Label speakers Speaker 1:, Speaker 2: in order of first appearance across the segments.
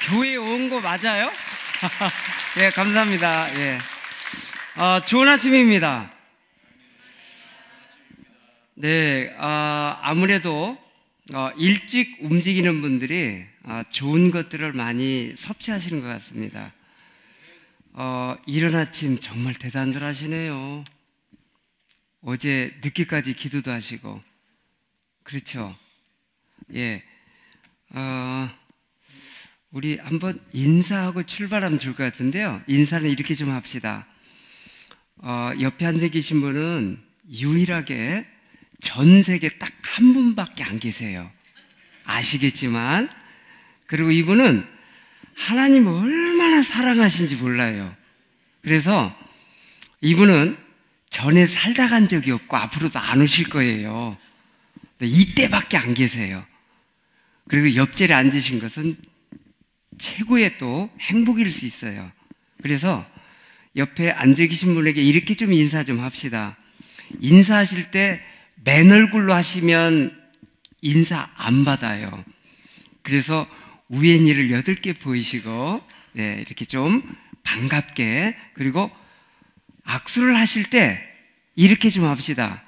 Speaker 1: 교회 온 거 맞아요? 예, 감사합니다. 예. 좋은 아침입니다. 네, 아무래도 일찍 움직이는 분들이 좋은 것들을 많이 섭취하시는 것 같습니다. 이른 아침 정말 대단들 하시네요. 어제 늦게까지 기도도 하시고, 그렇죠? 예. 우리 한번 인사하고 출발하면 좋을 것 같은데요. 인사는 이렇게 좀 합시다. 옆에 앉아 계신 분은 유일하게 전 세계 딱 한 분밖에 안 계세요. 아시겠지만. 그리고 이분은 하나님을 얼마나 사랑하신지 몰라요. 그래서 이분은 전에 살다 간 적이 없고 앞으로도 안 오실 거예요. 이때밖에 안 계세요. 그리고 옆자리에 앉으신 것은 최고의 또 행복일 수 있어요. 그래서 옆에 앉아 계신 분에게 이렇게 좀 인사 좀 합시다. 인사하실 때 맨 얼굴로 하시면 인사 안 받아요. 그래서 우엔이를 8개 보이시고, 네, 이렇게 좀 반갑게, 그리고 악수를 하실 때 이렇게 좀 합시다.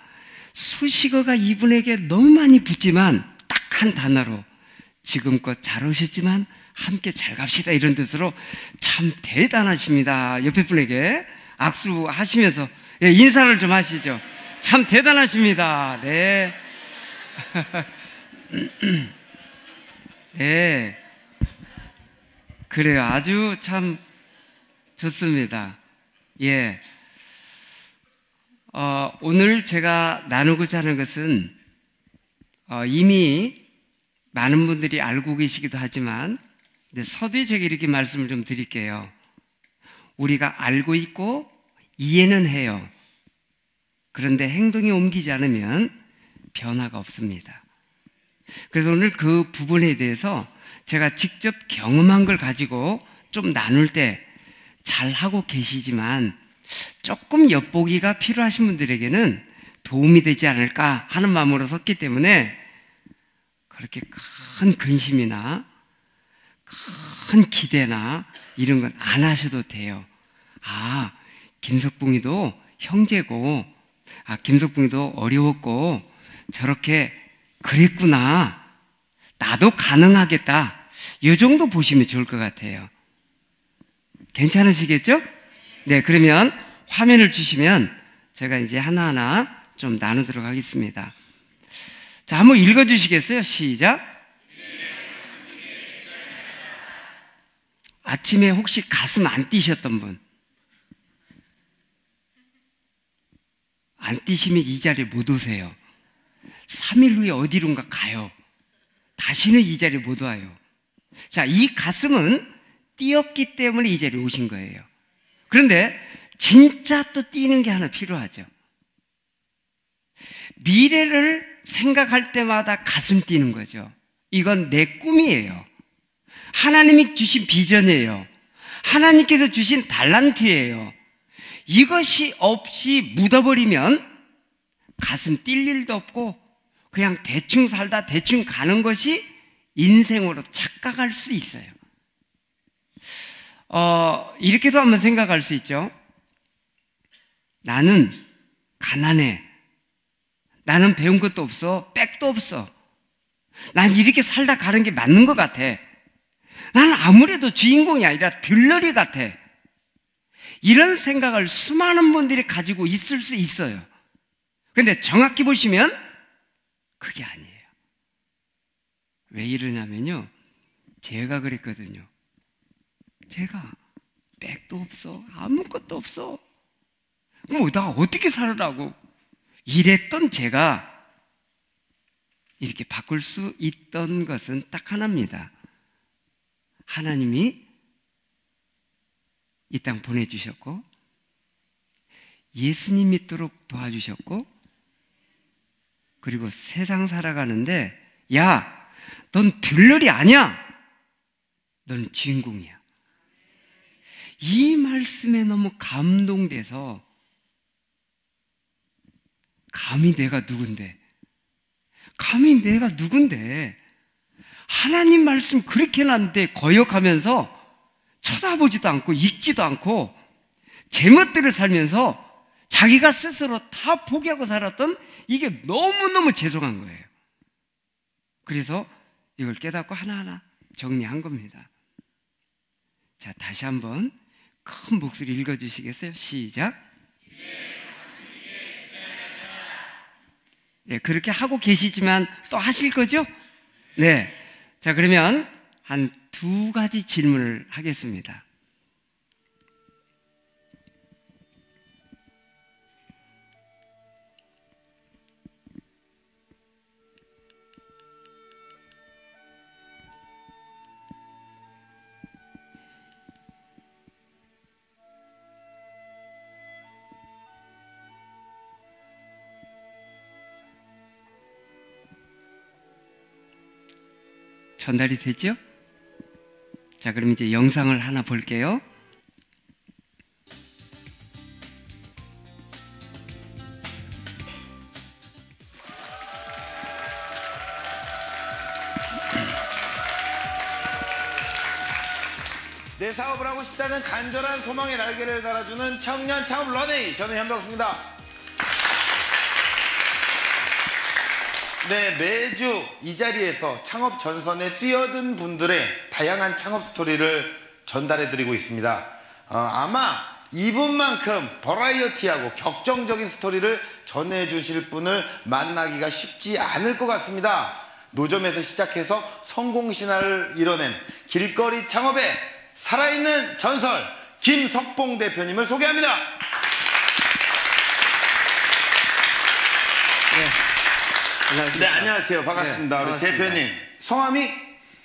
Speaker 1: 수식어가 이분에게 너무 많이 붙지만 딱 한 단어로 지금껏 잘 오셨지만 함께 잘 갑시다, 이런 뜻으로 참 대단하십니다. 옆에 분에게 악수하시면서 인사를 좀 하시죠. 참 대단하십니다. 네. 네. 그래요. 아주 참 좋습니다. 예. 오늘 제가 나누고자 하는 것은 이미 많은 분들이 알고 계시기도 하지만 서두에 제가 이렇게 말씀을 좀 드릴게요. 우리가 알고 있고 이해는 해요. 그런데 행동에 옮기지 않으면 변화가 없습니다. 그래서 오늘 그 부분에 대해서 제가 직접 경험한 걸 가지고 좀 나눌 때 잘하고 계시지만 조금 엿보기가 필요하신 분들에게는 도움이 되지 않을까 하는 마음으로 섰기 때문에 그렇게 큰 근심이나 큰 기대나 이런 건 안 하셔도 돼요. 김석봉이도 형제고, 김석봉이도 어려웠고 저렇게 그랬구나, 나도 가능하겠다, 이 정도 보시면 좋을 것 같아요. 괜찮으시겠죠? 네, 그러면 화면을 주시면 제가 이제 하나하나 좀 나누도록 하겠습니다. 자, 한번 읽어주시겠어요? 시작. 아침에 혹시 가슴 안 뛰셨던 분? 안 뛰시면 이 자리에 못 오세요. 3일 후에 어디론가 가요. 다시는 이 자리에 못 와요. 자, 이 가슴은 뛰었기 때문에 이 자리에 오신 거예요. 그런데 진짜 또 뛰는 게 하나 필요하죠. 미래를 생각할 때마다 가슴 뛰는 거죠. 이건 내 꿈이에요. 하나님이 주신 비전이에요. 하나님께서 주신 달란트예요. 이것이 없이 묻어버리면 가슴 뛸 일도 없고 그냥 대충 살다 대충 가는 것이 인생으로 착각할 수 있어요. 이렇게도 한번 생각할 수 있죠. 나는 가난해. 나는 배운 것도 없어. 백도 없어. 난 이렇게 살다 가는 게 맞는 것 같아. 나는 아무래도 주인공이 아니라 들러리 같아. 이런 생각을 수많은 분들이 가지고 있을 수 있어요. 근데 정확히 보시면 그게 아니에요. 왜 이러냐면요, 제가 그랬거든요. 제가 백도 없어, 아무것도 없어, 뭐 나 어떻게 살으라고 이랬던 제가 이렇게 바꿀 수 있던 것은 딱 하나입니다. 하나님이 이 땅 보내주셨고 예수님 믿도록 도와주셨고, 그리고 세상 살아가는데 야, 넌 들러리 아니야, 넌 주인공이야. 이 말씀에 너무 감동돼서 감히 내가 누군데 하나님 말씀 그렇게 해놨는데 거역하면서 쳐다보지도 않고 읽지도 않고 제멋대로 살면서 자기가 스스로 다 포기하고 살았던 이게 너무너무 죄송한 거예요. 그래서 이걸 깨닫고 하나하나 정리한 겁니다. 자, 다시 한번 큰 목소리 읽어주시겠어요? 시작. 네, 그렇게 하고 계시지만 또 하실 거죠? 네. 자, 그러면 한 2가지 질문을 하겠습니다. 전달이 됐죠? 자, 그럼 이제 영상을 하나 볼게요.
Speaker 2: 내 사업을 하고 싶다는 간절한 소망의 날개를 달아주는 청년 창업 런웨이, 저는 현병수입니다. 네, 매주 이 자리에서 창업 전선에 뛰어든 분들의 다양한 창업 스토리를 전달해드리고 있습니다. 아마 이분만큼 버라이어티하고 격정적인 스토리를 전해주실 분을 만나기가 쉽지 않을 것 같습니다. 노점에서 시작해서 성공신화를 이뤄낸 길거리 창업의 살아있는 전설, 김석봉 대표님을 소개합니다. 네, 안녕하세요. 반갑습니다.
Speaker 1: 네,
Speaker 2: 우리
Speaker 1: 반갑습니다.
Speaker 2: 대표님, 성함이?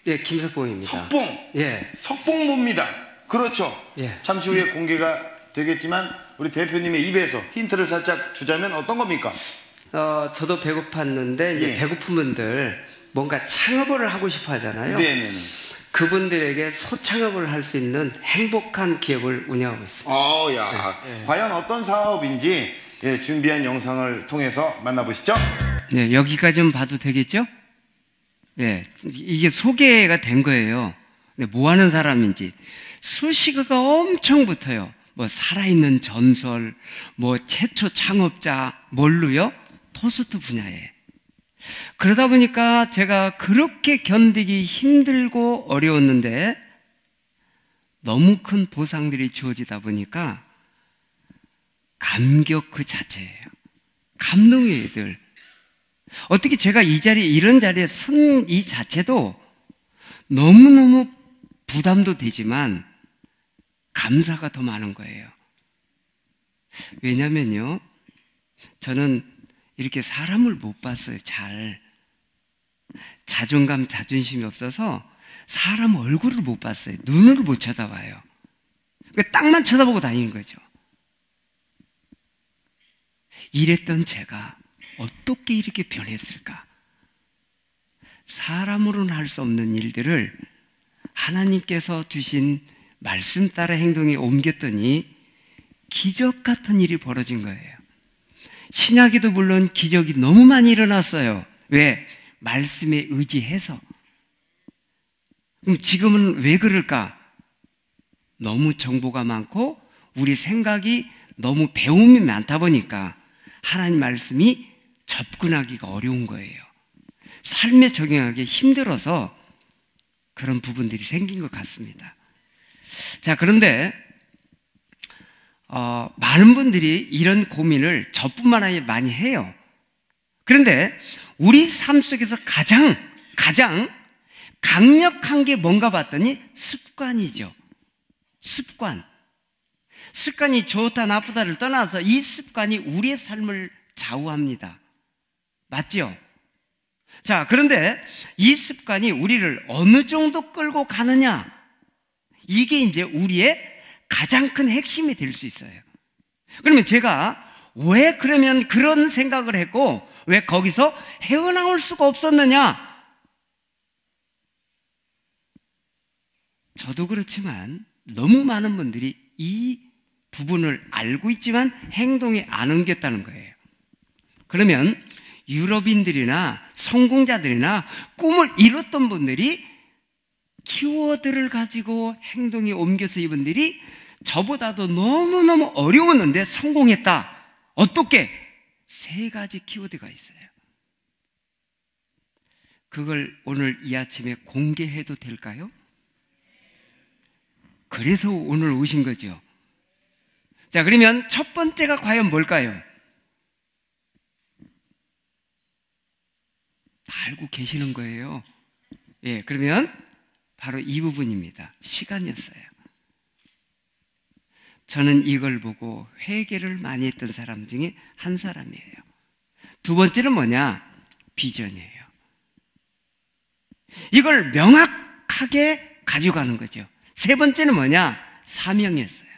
Speaker 1: 예, 김석봉입니다.
Speaker 2: 석봉.
Speaker 1: 예.
Speaker 2: 석봉모입니다. 그렇죠.
Speaker 1: 예.
Speaker 2: 잠시 후에 공개가 되겠지만 우리 대표님의 입에서 힌트를 살짝 주자면 어떤 겁니까?
Speaker 1: 저도 배고팠는데 이제
Speaker 2: 예.
Speaker 1: 배고픈 분들 뭔가 창업을 하고 싶어 하잖아요.
Speaker 2: 네네네.
Speaker 1: 그분들에게 소창업을 할 수 있는 행복한 기업을 운영하고 있습니다.
Speaker 2: 야.
Speaker 1: 네.
Speaker 2: 과연 어떤 사업인지 준비한 영상을 통해서 만나보시죠.
Speaker 1: 네, 여기까지만 봐도 되겠죠? 네, 이게 소개가 된 거예요. 네, 뭐 하는 사람인지. 수식어가 엄청 붙어요. 뭐 살아있는 전설, 뭐 최초 창업자, 뭘로요? 토스트 분야에. 그러다 보니까 제가 그렇게 견디기 힘들고 어려웠는데 너무 큰 보상들이 주어지다 보니까 감격 그 자체예요. 감동이에요, 늘. 어떻게 제가 이런 자리에 선 이 자체도 너무너무 부담도 되지만 감사가 더 많은 거예요. 왜냐면요, 저는 이렇게 사람을 못 봤어요. 잘 자존감, 자존심이 없어서 사람 얼굴을 못 봤어요. 눈을 못 쳐다봐요. 그러니까 땅만 쳐다보고 다니는 거죠. 이랬던 제가 어떻게 이렇게 변했을까? 사람으로는 할 수 없는 일들을 하나님께서 주신 말씀 따라 행동에 옮겼더니 기적 같은 일이 벌어진 거예요. 신약에도 물론 기적이 너무 많이 일어났어요. 왜? 말씀에 의지해서. 그럼 지금은 왜 그럴까? 너무 정보가 많고 우리 생각이 너무 배움이 많다 보니까 하나님 말씀이 접근하기가 어려운 거예요. 삶에 적용하기 힘들어서 그런 부분들이 생긴 것 같습니다. 자, 그런데 많은 분들이 이런 고민을 저뿐만 아니라 많이 해요. 그런데 우리 삶 속에서 가장 강력한 게 뭔가 봤더니 습관이죠. 습관이 좋다 나쁘다를 떠나서 이 습관이 우리의 삶을 좌우합니다. 맞죠? 자, 그런데 이 습관이 우리를 어느 정도 끌고 가느냐, 이게 이제 우리의 가장 큰 핵심이 될 수 있어요. 그러면 제가 왜 그러면 그런 생각을 했고 왜 거기서 헤어나올 수가 없었느냐? 저도 그렇지만 너무 많은 분들이 이 부분을 알고 있지만 행동에 안 옮겼다는 거예요. 그러면 유럽인들이나 성공자들이나 꿈을 이뤘던 분들이 키워드를 가지고 행동에 옮겨서 이분들이 저보다도 너무너무 어려웠는데 성공했다. 어떻게? 3가지 키워드가 있어요. 그걸 오늘 이 아침에 공개해도 될까요? 그래서 오늘 오신 거죠. 자, 그러면 첫 번째가 과연 뭘까요? 다 알고 계시는 거예요. 예, 그러면 바로 이 부분입니다. 시간이었어요. 저는 이걸 보고 회개를 많이 했던 사람 중에 한 사람이에요. 두 번째는 뭐냐? 비전이에요. 이걸 명확하게 가져가는 거죠. 세 번째는 뭐냐? 사명이었어요.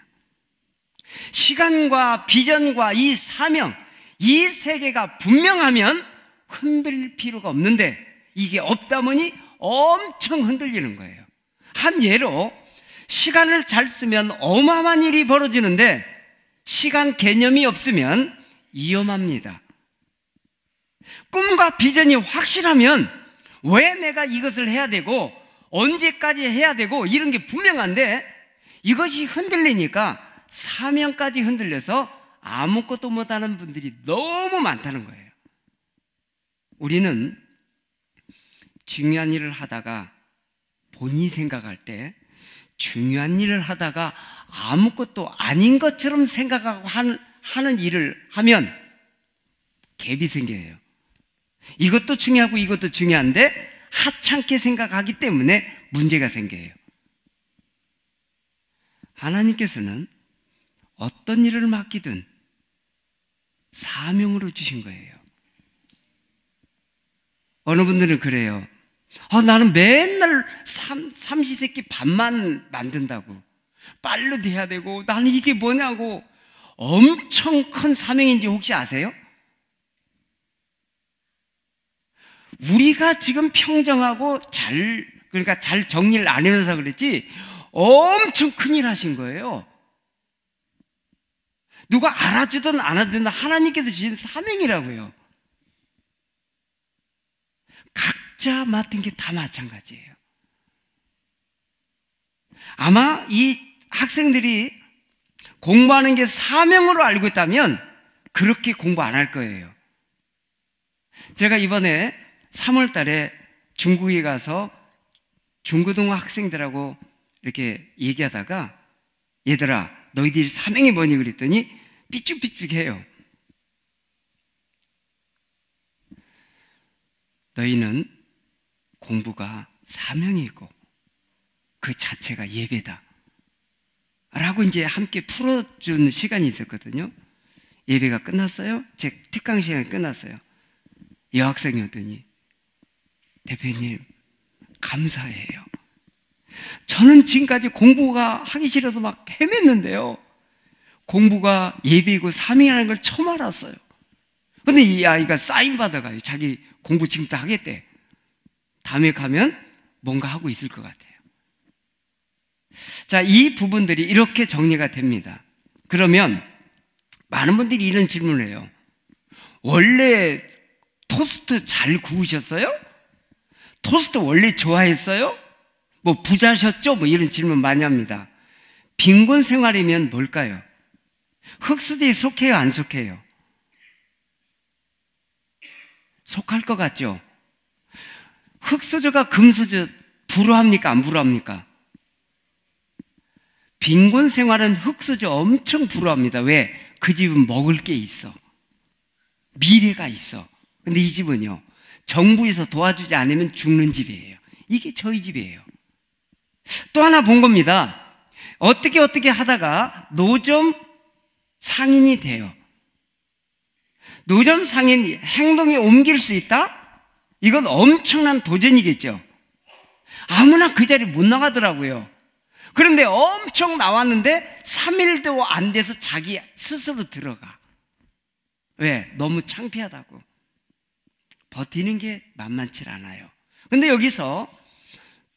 Speaker 1: 시간과 비전과 이 사명, 이 세 개가 분명하면 흔들릴 필요가 없는데 이게 없다 보니 엄청 흔들리는 거예요. 한 예로 시간을 잘 쓰면 어마어마한 일이 벌어지는데 시간 개념이 없으면 위험합니다. 꿈과 비전이 확실하면 왜 내가 이것을 해야 되고 언제까지 해야 되고 이런 게 분명한데 이것이 흔들리니까 사명까지 흔들려서 아무것도 못하는 분들이 너무 많다는 거예요. 우리는 중요한 일을 하다가 본인이 생각할 때 중요한 일을 하다가 아무것도 아닌 것처럼 생각하고 하는 일을 하면 갭이 생겨요. 이것도 중요하고 이것도 중요한데 하찮게 생각하기 때문에 문제가 생겨요. 하나님께서는 어떤 일을 맡기든 사명으로 주신 거예요. 어느 분들은 그래요. 나는 맨날 삼시세끼 밥만 만든다고 빨래도 해야 되고 나는 이게 뭐냐고 엄청 큰 사명인지 혹시 아세요? 우리가 지금 평정하고 그러니까 잘 정리를 안 해서 그랬지 엄청 큰일 하신 거예요. 누가 알아주든 안 알아주든 하나님께서 주신 사명이라고요. 각자 맡은 게 다 마찬가지예요. 아마 이 학생들이 공부하는 게 사명으로 알고 있다면 그렇게 공부 안 할 거예요. 제가 이번에 3월 달에 중국에 가서 중고등부 학생들하고 이렇게 얘기하다가 얘들아 너희들이 사명이 뭐니 그랬더니 삐죽삐죽해요. 너희는 공부가 사명이고 그 자체가 예배다 라고 이제 함께 풀어준 시간이 있었거든요. 예배가 끝났어요. 제 특강 시간이 끝났어요. 여학생이었더니 대표님 감사해요. 저는 지금까지 공부가 하기 싫어서 막 헤맸는데요. 공부가 예배이고 사명이라는 걸 처음 알았어요. 근데 이 아이가 사인 받아가요. 자기 공부 지금부터 하겠대. 다음에 가면 뭔가 하고 있을 것 같아요. 자, 이 부분들이 이렇게 정리가 됩니다. 그러면 많은 분들이 이런 질문을 해요. 원래 토스트 잘 구우셨어요? 토스트 원래 좋아했어요? 뭐 부자셨죠? 뭐 이런 질문 많이 합니다. 빈곤 생활이면 뭘까요? 흑수저에 속해요? 안 속해요? 속할 것 같죠? 흑수저가 금수저 불우합니까? 안 불우합니까? 빈곤 생활은 흑수저 엄청 불우합니다. 왜? 그 집은 먹을 게 있어. 미래가 있어. 근데 이 집은요, 정부에서 도와주지 않으면 죽는 집이에요. 이게 저희 집이에요. 또 하나 본 겁니다. 어떻게 하다가 노점 상인이 돼요. 노점 상인 행동에 옮길 수 있다? 이건 엄청난 도전이겠죠. 아무나 그 자리에 못 나가더라고요. 그런데 엄청 나왔는데 3일도 안 돼서 자기 스스로 들어가. 왜? 너무 창피하다고. 버티는 게 만만치 않아요. 근데 여기서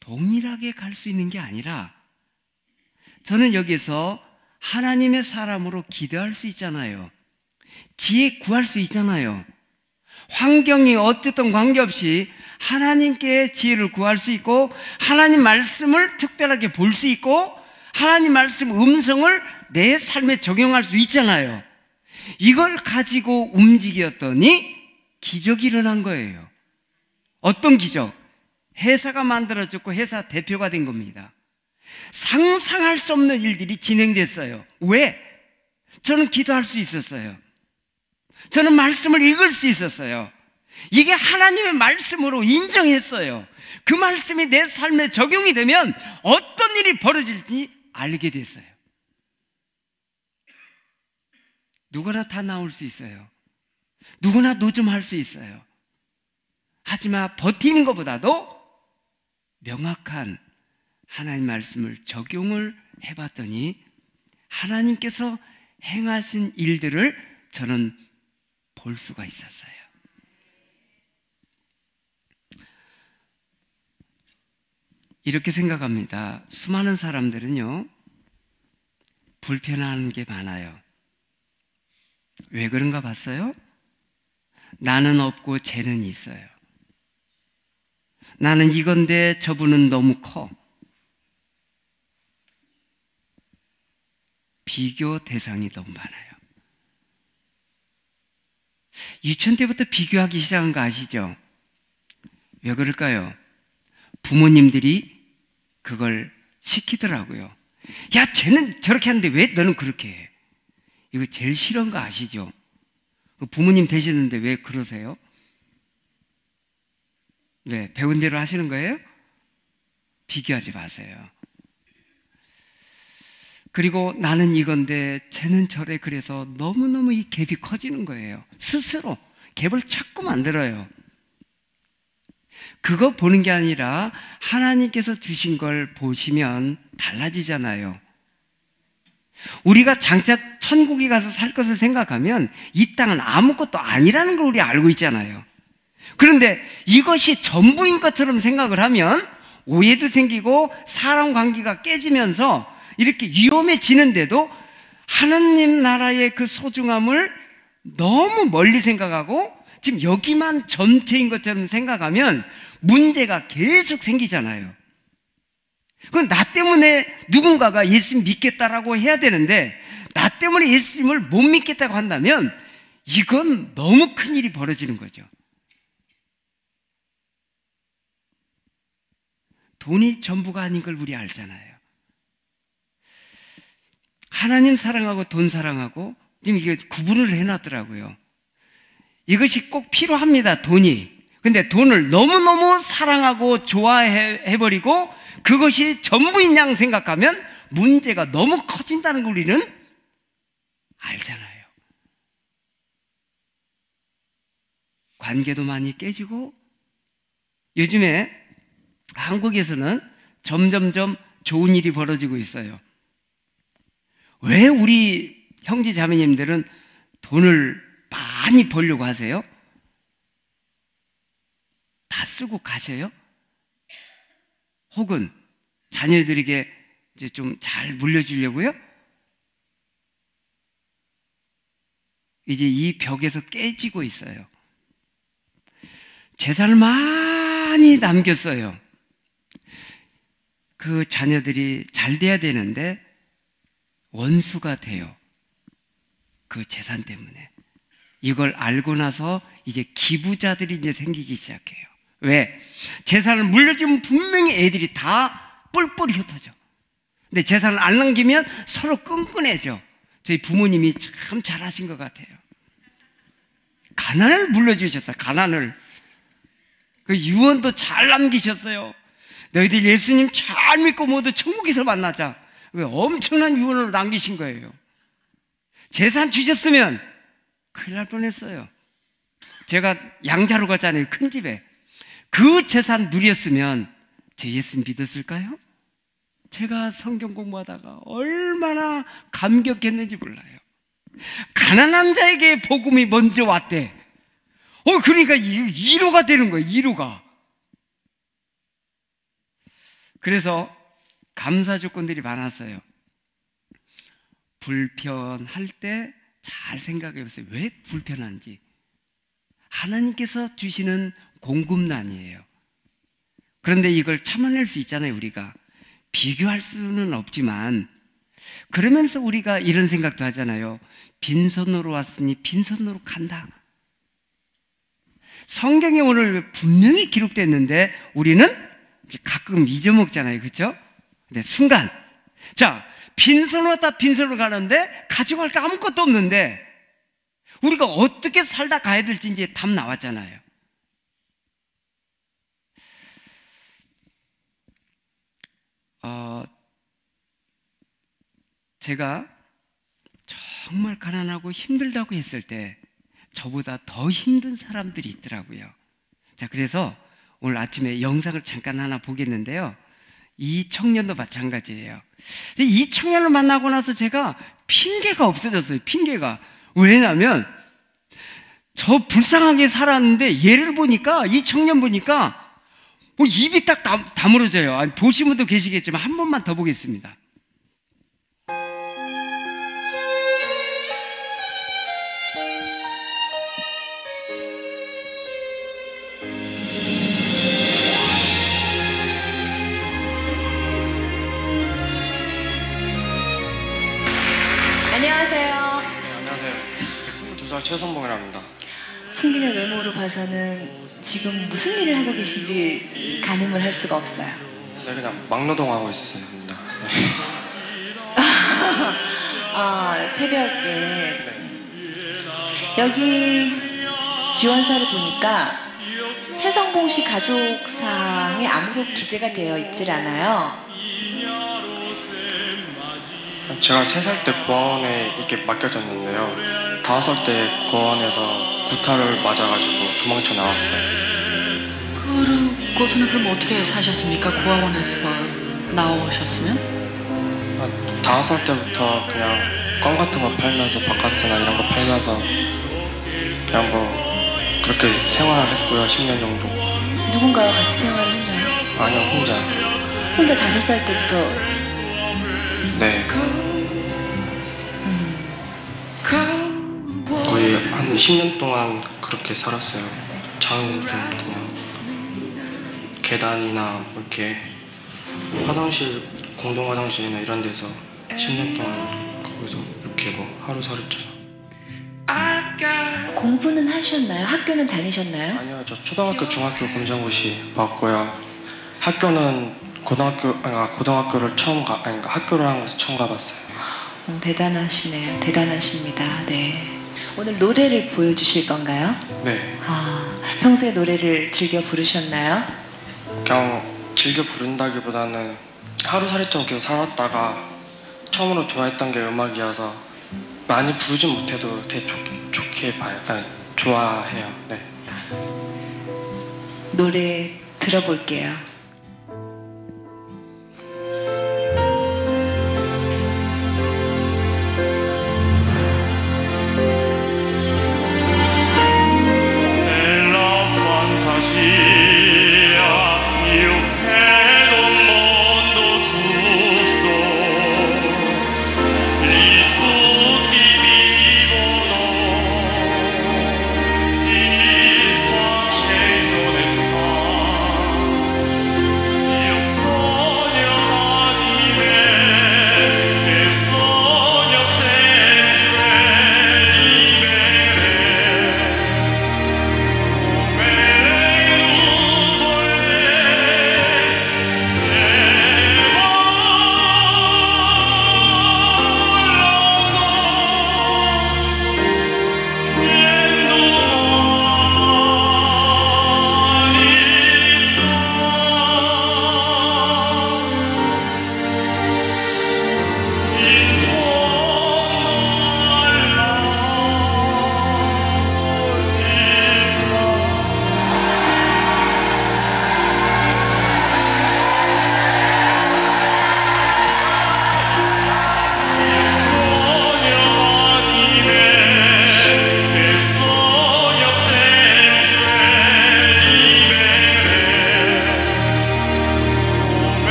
Speaker 1: 동일하게 갈 수 있는 게 아니라 저는 여기서 하나님의 사람으로 기도할 수 있잖아요. 지혜 구할 수 있잖아요. 환경이 어쨌든 관계없이 하나님께 지혜를 구할 수 있고 하나님 말씀을 특별하게 볼 수 있고 하나님 말씀 음성을 내 삶에 적용할 수 있잖아요. 이걸 가지고 움직였더니 기적이 일어난 거예요. 어떤 기적? 회사가 만들어졌고 회사 대표가 된 겁니다. 상상할 수 없는 일들이 진행됐어요. 왜? 저는 기도할 수 있었어요. 저는 말씀을 읽을 수 있었어요. 이게 하나님의 말씀으로 인정했어요. 그 말씀이 내 삶에 적용이 되면 어떤 일이 벌어질지 알게 됐어요. 누구나 다 나올 수 있어요. 누구나 노점할 수 있어요. 하지만 버티는 것보다도 명확한 하나님 말씀을 적용을 해봤더니 하나님께서 행하신 일들을 저는 볼 수가 있었어요. 이렇게 생각합니다. 수많은 사람들은요, 불편한 게 많아요. 왜 그런가 봤어요? 나는 없고 쟤는 있어요. 나는 이건데 저분은 너무 커. 비교 대상이 너무 많아요. 유치원 때부터 비교하기 시작한 거 아시죠? 왜 그럴까요? 부모님들이 그걸 시키더라고요. 야, 쟤는 저렇게 하는데 왜 너는 그렇게 해? 이거 제일 싫은 거 아시죠? 부모님 되시는데 왜 그러세요? 네, 배운 대로 하시는 거예요? 비교하지 마세요. 그리고 나는 이건데 쟤는 저래. 그래서 너무너무 이 갭이 커지는 거예요. 스스로 갭을 자꾸 만들어요. 그거 보는 게 아니라 하나님께서 주신 걸 보시면 달라지잖아요. 우리가 장차 천국에 가서 살 것을 생각하면 이 땅은 아무것도 아니라는 걸 우리 알고 있잖아요. 그런데 이것이 전부인 것처럼 생각을 하면 오해도 생기고 사람 관계가 깨지면서 이렇게 위험해지는데도 하나님 나라의 그 소중함을 너무 멀리 생각하고 지금 여기만 전체인 것처럼 생각하면 문제가 계속 생기잖아요. 그건 나 때문에 누군가가 예수님 믿겠다라고 해야 되는데 나 때문에 예수님을 못 믿겠다고 한다면 이건 너무 큰 일이 벌어지는 거죠. 돈이 전부가 아닌 걸 우리 알잖아요. 하나님 사랑하고 돈 사랑하고 지금 이게 구분을 해놨더라고요. 이것이 꼭 필요합니다, 돈이. 근데 돈을 너무너무 사랑하고 좋아해버리고 그것이 전부인 양 생각하면 문제가 너무 커진다는 걸 우리는 알잖아요. 관계도 많이 깨지고 요즘에 한국에서는 점점점 좋은 일이 벌어지고 있어요. 왜 우리 형제 자매님들은 돈을 많이 벌려고 하세요? 다 쓰고 가셔요? 혹은 자녀들에게 이제 좀 잘 물려주려고요? 이제 이 벽에서 깨지고 있어요. 재산을 많이 남겼어요. 그 자녀들이 잘 돼야 되는데 원수가 돼요. 그 재산 때문에. 이걸 알고 나서 이제 기부자들이 이제 생기기 시작해요. 왜? 재산을 물려주면 분명히 애들이 다 뿔뿔이 흩어져. 근데 재산을 안 남기면 서로 끈끈해져. 저희 부모님이 참 잘하신 것 같아요. 가난을 물려주셨어요. 가난을. 그 유언도 잘 남기셨어요. 너희들 예수님 잘 믿고 모두 천국에서 만나자. 엄청난 유언을 남기신 거예요. 재산 주셨으면 큰일 날 뻔했어요. 제가 양자로 갔잖아요. 큰 집에. 그 재산 누렸으면 제 예수 믿었을까요? 제가 성경 공부하다가 얼마나 감격했는지 몰라요. 가난한 자에게 복음이 먼저 왔대. 그러니까 1호가 되는 거예요. 1호가. 그래서 감사 조건들이 많았어요. 불편할 때 잘 생각해 보세요. 왜 불편한지. 하나님께서 주시는 공급난이에요. 그런데 이걸 참아낼 수 있잖아요. 우리가 비교할 수는 없지만, 그러면서 우리가 이런 생각도 하잖아요. 빈손으로 왔으니 빈손으로 간다. 성경에 오늘 분명히 기록됐는데 우리는 가끔 잊어먹잖아요. 그렇죠? 근데 순간, 자, 빈손으로 왔다 빈손으로 가는데 가지고 갈 게 아무것도 없는데 우리가 어떻게 살다 가야 될지 이제 답 나왔잖아요. 제가 정말 가난하고 힘들다고 했을 때 저보다 더 힘든 사람들이 있더라고요. 자, 그래서 오늘 아침에 영상을 잠깐 하나 보겠는데요. 이 청년도 마찬가지예요. 이 청년을 만나고 나서 제가 핑계가 없어졌어요. 핑계가. 왜냐하면 저 불쌍하게 살았는데 얘를 보니까, 이 청년 보니까 뭐 입이 딱 다물어져요. 아니, 보신 분도 계시겠지만 한 번만 더 보겠습니다.
Speaker 3: 안녕하세요.
Speaker 4: 네, 안녕하세요. 22살 최선봉이라고 합니다.
Speaker 3: 풍기는 외모로 봐서는 지금 무슨 일을 하고 계신지 가늠을 할 수가 없어요.
Speaker 4: 네, 그냥 막노동하고 있습니다. 네.
Speaker 3: 새벽에
Speaker 4: 네.
Speaker 3: 여기 지원서를 보니까 최성봉 씨 가족상에 아무도 기재가 되어 있질 않아요.
Speaker 4: 제가 3살 때 고아원에 이렇게 맡겨졌는데요. 5살 때 고아원에서 구타를 맞아가지고 도망쳐 나왔어요.
Speaker 5: 그러고서는 그럼 어떻게 사셨습니까? 고아원에서 나오셨으면?
Speaker 4: 5살 때부터 그냥 껌 같은 거 팔면서 바카스나 이런 거 팔면서 그냥 뭐 그렇게 생활을 했고요. 10년 정도.
Speaker 3: 누군가와 같이 생활을 했나요?
Speaker 4: 아니요, 혼자.
Speaker 3: 혼자 5살 때부터.
Speaker 4: 네. 거의 한 10년 동안 그렇게 살았어요. 작은 그냥 계단이나 이렇게 화장실, 공동 화장실이나 이런 데서 10년 동안 거기서 이렇게 뭐 하루살이처럼.
Speaker 3: 공부는 하셨나요? 학교는 다니셨나요?
Speaker 4: 아니요, 저 초등학교, 중학교 검정고시 봤고요. 학교는 고등학교를 처음 학교를 한 곳에서 처음 가봤어요.
Speaker 3: 대단하시네요. 대단하십니다. 네. 오늘 노래를 보여주실 건가요?
Speaker 4: 네.
Speaker 3: 평소에 노래를 즐겨 부르셨나요?
Speaker 4: 그냥 즐겨 부른다기보다는 하루살이처럼 계속 살았다가 처음으로 좋아했던 게 음악이어서 많이 부르진 못해도 되게 좋게 봐요. 좋아해요. 네.
Speaker 3: 노래 들어볼게요.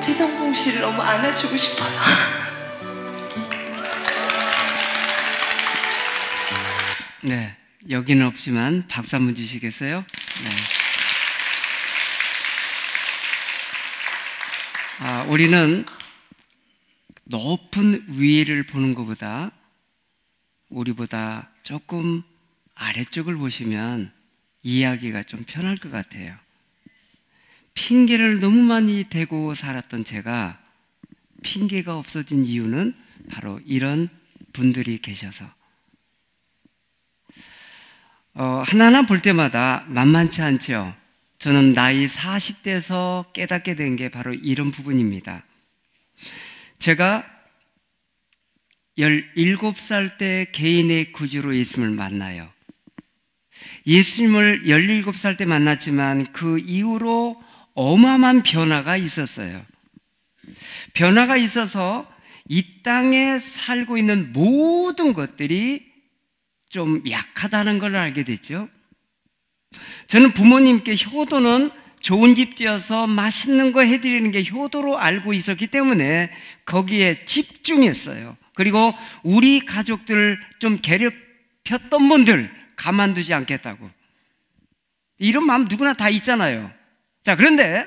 Speaker 3: 최성봉 씨를 너무 안아주고 싶어요.
Speaker 1: 네, 여기는 없지만 박수 한번 주시겠어요? 네. 우리는 높은 위를 보는 것보다 우리보다 조금 아래쪽을 보시면 이해하기가 좀 편할 것 같아요. 핑계를 너무 많이 대고 살았던 제가 핑계가 없어진 이유는 바로 이런 분들이 계셔서 하나하나 볼 때마다 만만치 않죠. 저는 나이 40대에서 깨닫게 된 게 바로 이런 부분입니다. 제가 17살 때 개인의 구주로 예수님을 만나요. 예수님을 17살 때 만났지만 그 이후로 어마어마한 변화가 있었어요. 변화가 있어서 이 땅에 살고 있는 모든 것들이 좀 약하다는 걸 알게 됐죠. 저는 부모님께 효도는 좋은 집 지어서 맛있는 거 해드리는 게 효도로 알고 있었기 때문에 거기에 집중했어요. 그리고 우리 가족들을 좀 괴롭혔던 분들 가만두지 않겠다고. 이런 마음 누구나 다 있잖아요. 자, 그런데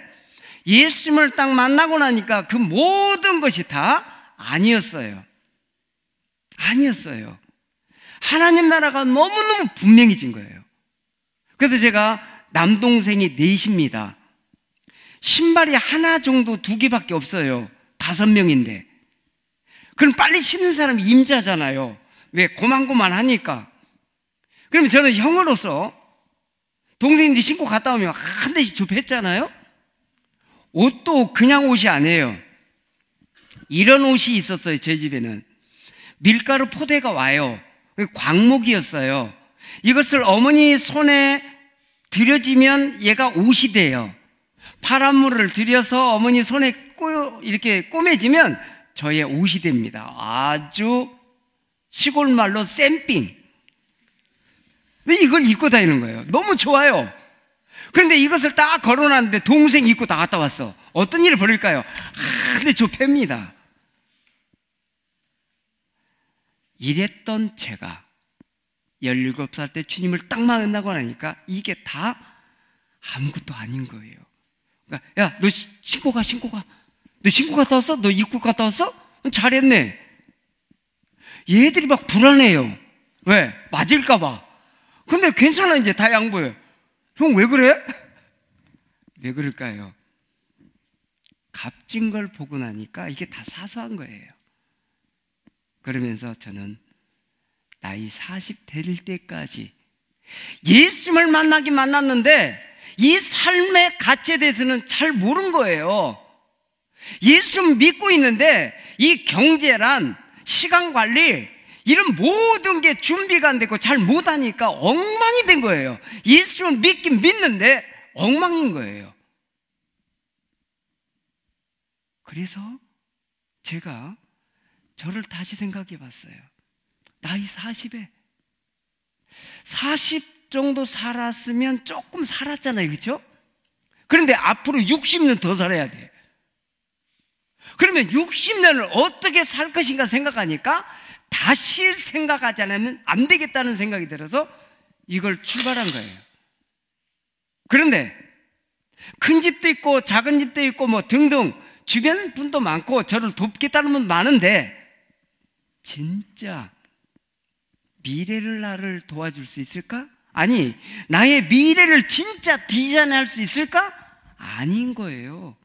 Speaker 1: 예수님을 딱 만나고 나니까 그 모든 것이 다 아니었어요. 아니었어요. 하나님 나라가 너무너무 분명해진 거예요. 그래서 제가 남동생이 넷입니다. 신발이 하나 정도 2개밖에 없어요. 5명인데. 그럼 빨리 신는 사람이 임자잖아요. 왜? 고만고만하니까. 그러면 저는 형으로서 동생들이 신고 갔다 오면 한 대씩 줍했잖아요. 옷도 그냥 옷이 아니에요. 이런 옷이 있었어요. 제 집에는 밀가루 포대가 와요. 광목이었어요. 이것을 어머니 손에 들여지면 얘가 옷이 돼요. 파란 물을 들여서 어머니 손에 이렇게 꼬매지면 저의 옷이 됩니다. 아주 시골 말로 쌤삥. 근데 이걸 입고 다니는 거예요. 너무 좋아요. 그런데 이것을 딱 걸어놨는데 동생이 입고 나갔다 왔어. 어떤 일을 벌일까요? 근데 저 팹니다. 이랬던 제가 17살 때 주님을 딱 만나고 나니까 이게 다 아무것도 아닌 거예요. 그러니까 야, 너 신고 가. 너 신고 갔다 왔어? 너 입고 갔다 왔어? 잘했네. 얘들이 막 불안해요. 왜? 맞을까 봐. 근데 괜찮아. 이제 다 양보해. 형 왜 그래? 왜 그럴까요? 값진 걸 보고 나니까 이게 다 사소한 거예요. 그러면서 저는 나이 40 될 때까지 예수님을 만나긴 만났는데 이 삶의 가치에 대해서는 잘 모르는 거예요. 예수님 믿고 있는데 이 경제란 시간관리 이런 모든 게 준비가 안 되고 잘 못하니까 엉망이 된 거예요. 예수님을 믿긴 믿는데 엉망인 거예요. 그래서 제가 저를 다시 생각해 봤어요. 나이 40에 40 정도 살았으면 조금 살았잖아요. 그렇죠? 그런데 앞으로 60년 더 살아야 돼. 그러면 60년을 어떻게 살 것인가 생각하니까 다시 생각하지 않으면 안 되겠다는 생각이 들어서 이걸 출발한 거예요. 그런데 큰 집도 있고 작은 집도 있고 뭐 등등 주변 분도 많고 저를 돕겠다는 분 많은데 진짜 미래를 나를 도와줄 수 있을까? 아니, 나의 미래를 진짜 디자인할 수 있을까? 아닌 거예요.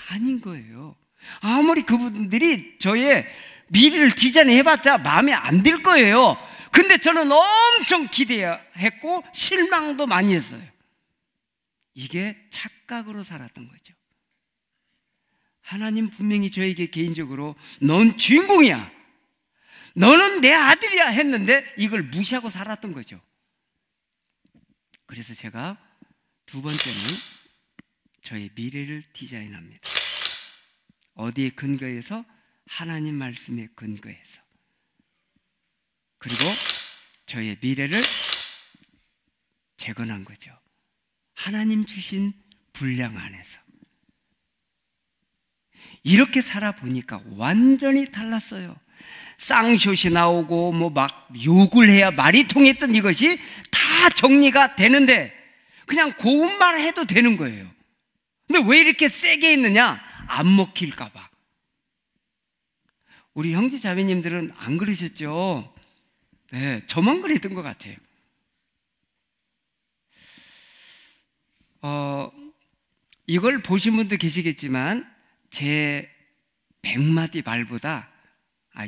Speaker 1: 아닌 거예요. 아무리 그분들이 저의 미래를 디자인해봤자 마음에 안 들 거예요. 근데 저는 엄청 기대했고 실망도 많이 했어요. 이게 착각으로 살았던 거죠. 하나님 분명히 저에게 개인적으로 넌 주인공이야, 너는 내 아들이야 했는데 이걸 무시하고 살았던 거죠. 그래서 제가 두 번째는 저의 미래를 디자인합니다. 어디에 근거해서? 하나님 말씀에 근거해서. 그리고 저의 미래를 재건한 거죠. 하나님 주신 분량 안에서. 이렇게 살아보니까 완전히 달랐어요. 쌍쇼시 나오고 뭐 막 욕을 해야 말이 통했던 이것이 다 정리가 되는데 그냥 고운말 해도 되는 거예요. 근데 왜 이렇게 세게 했느냐? 안 먹힐까 봐. 우리 형제 자매님들은 안 그러셨죠? 네, 저만 그랬던 것 같아요. 이걸 보신 분도 계시겠지만 제 100마디 말보다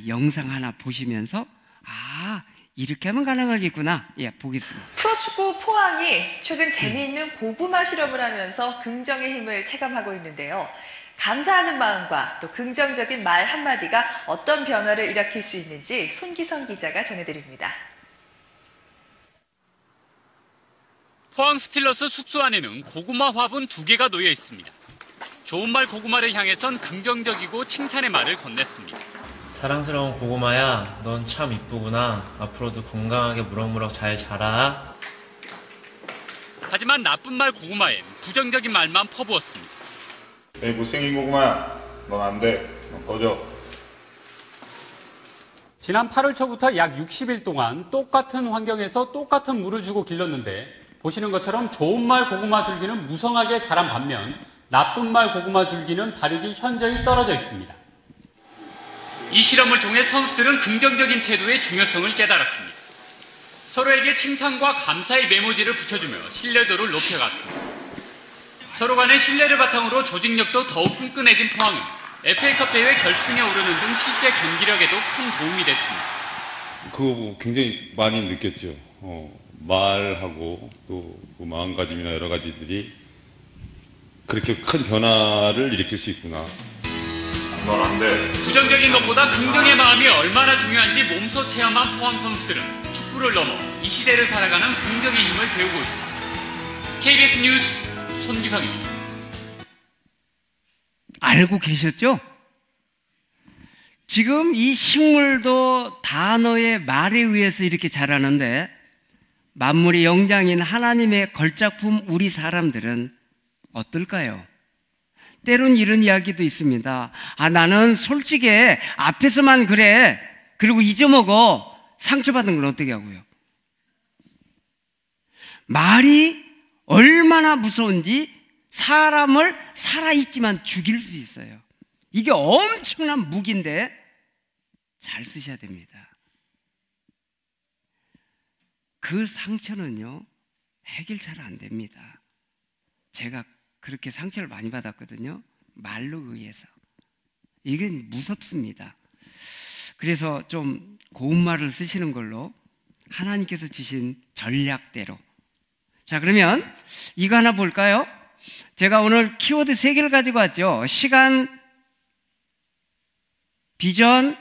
Speaker 1: 영상 하나 보시면서 이렇게 하면 가능하겠구나. 예, 보겠습니다.
Speaker 6: 프로축구 포항이 최근 재미있는 고구마 실험을 하면서 긍정의 힘을 체감하고 있는데요. 감사하는 마음과 또 긍정적인 말 한마디가 어떤 변화를 일으킬 수 있는지 손기성 기자가 전해드립니다.
Speaker 7: 포항 스틸러스 숙소 안에는 고구마 화분 2개가 놓여 있습니다. 좋은 말 고구마를 향해선 긍정적이고 칭찬의 말을 건넸습니다.
Speaker 8: 사랑스러운 고구마야, 넌 참 이쁘구나. 앞으로도 건강하게 무럭무럭 잘 자라.
Speaker 7: 하지만 나쁜 말 고구마엔 부정적인 말만 퍼부었습니다.
Speaker 2: 에이 못생긴 고구마야, 넌 안 돼, 넌 꺼져.
Speaker 7: 지난 8월 초부터 약 60일 동안 똑같은 환경에서 똑같은 물을 주고 길렀는데 보시는 것처럼 좋은 말 고구마 줄기는 무성하게 자란 반면 나쁜 말 고구마 줄기는 발육이 현저히 떨어져 있습니다. 이 실험을 통해 선수들은 긍정적인 태도의 중요성을 깨달았습니다. 서로에게 칭찬과 감사의 메모지를 붙여주며 신뢰도를 높여갔습니다. 서로 간의 신뢰를 바탕으로 조직력도 더욱 끈끈해진 포항은 FA컵 대회 결승에 오르는 등 실제 경기력에도 큰 도움이 됐습니다.
Speaker 9: 그거 굉장히 많이 느꼈죠. 말하고 또 그 마음가짐이나 여러 가지들이 그렇게 큰 변화를 일으킬 수 있구나.
Speaker 2: 넌 안 돼.
Speaker 7: 부정적인 것보다 긍정의 마음이 얼마나 중요한지 몸소 체험한 포항 선수들은 축구를 넘어 이 시대를 살아가는 긍정의 힘을 배우고 있습니다. KBS 뉴스 손기성입니다.
Speaker 1: 알고 계셨죠? 지금 이 식물도 단어의 말에 의해서 이렇게 자라는데 만물의 영장인 하나님의 걸작품 우리 사람들은 어떨까요? 때론 이런 이야기도 있습니다. 나는 솔직히 앞에서만 그래. 그리고 잊어먹어. 상처받은 걸 어떻게 하고요? 말이 얼마나 무서운지 사람을 살아있지만 죽일 수 있어요. 이게 엄청난 무기인데 잘 쓰셔야 됩니다. 그 상처는요, 해결 잘 안 됩니다. 제가 그렇게 상처를 많이 받았거든요. 말로 의해서. 이게 무섭습니다. 그래서 좀 고운 말을 쓰시는 걸로 하나님께서 주신 전략대로. 자, 그러면 이거 하나 볼까요? 제가 오늘 키워드 3개를 가지고 왔죠. 시간, 비전,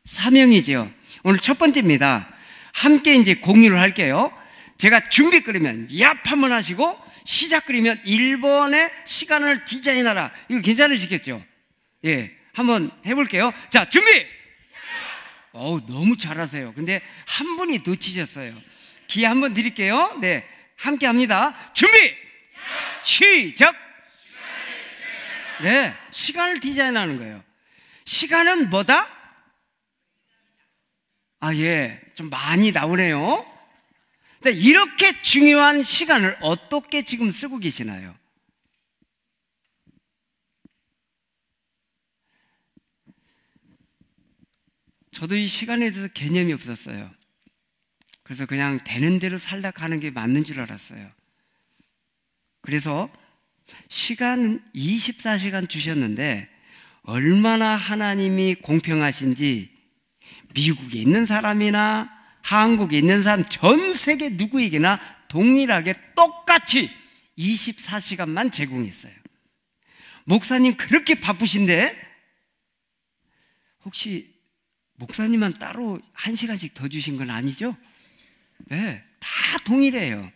Speaker 1: 사명이죠. 오늘 첫 번째입니다. 함께 이제 공유를 할게요. 제가 준비 끓이면 얍 한번 하시고 시작 끓이면 1번의 시간을 디자인하라. 이거 괜찮으시겠죠? 예, 한번 해볼게요. 자, 준비! 너무 잘하세요. 근데 한 분이 놓치셨어요. 기회 한번 드릴게요. 네, 함께 합니다. 준비! 시작! 네, 시간을 디자인하는 거예요. 시간은 뭐다? 예, 좀 많이 나오네요. 이렇게 중요한 시간을 어떻게 지금 쓰고 계시나요? 저도 이 시간에 대해서 개념이 없었어요. 그래서 그냥 되는 대로 살다 가는 게 맞는 줄 알았어요. 그래서 시간은 24시간 주셨는데 얼마나 하나님이 공평하신지 미국에 있는 사람이나 한국에 있는 사람, 전 세계 누구에게나 동일하게 똑같이 24시간만 제공했어요. 목사님 그렇게 바쁘신데 혹시 목사님만 따로 1시간씩 더 주신 건 아니죠? 네, 다 동일해요.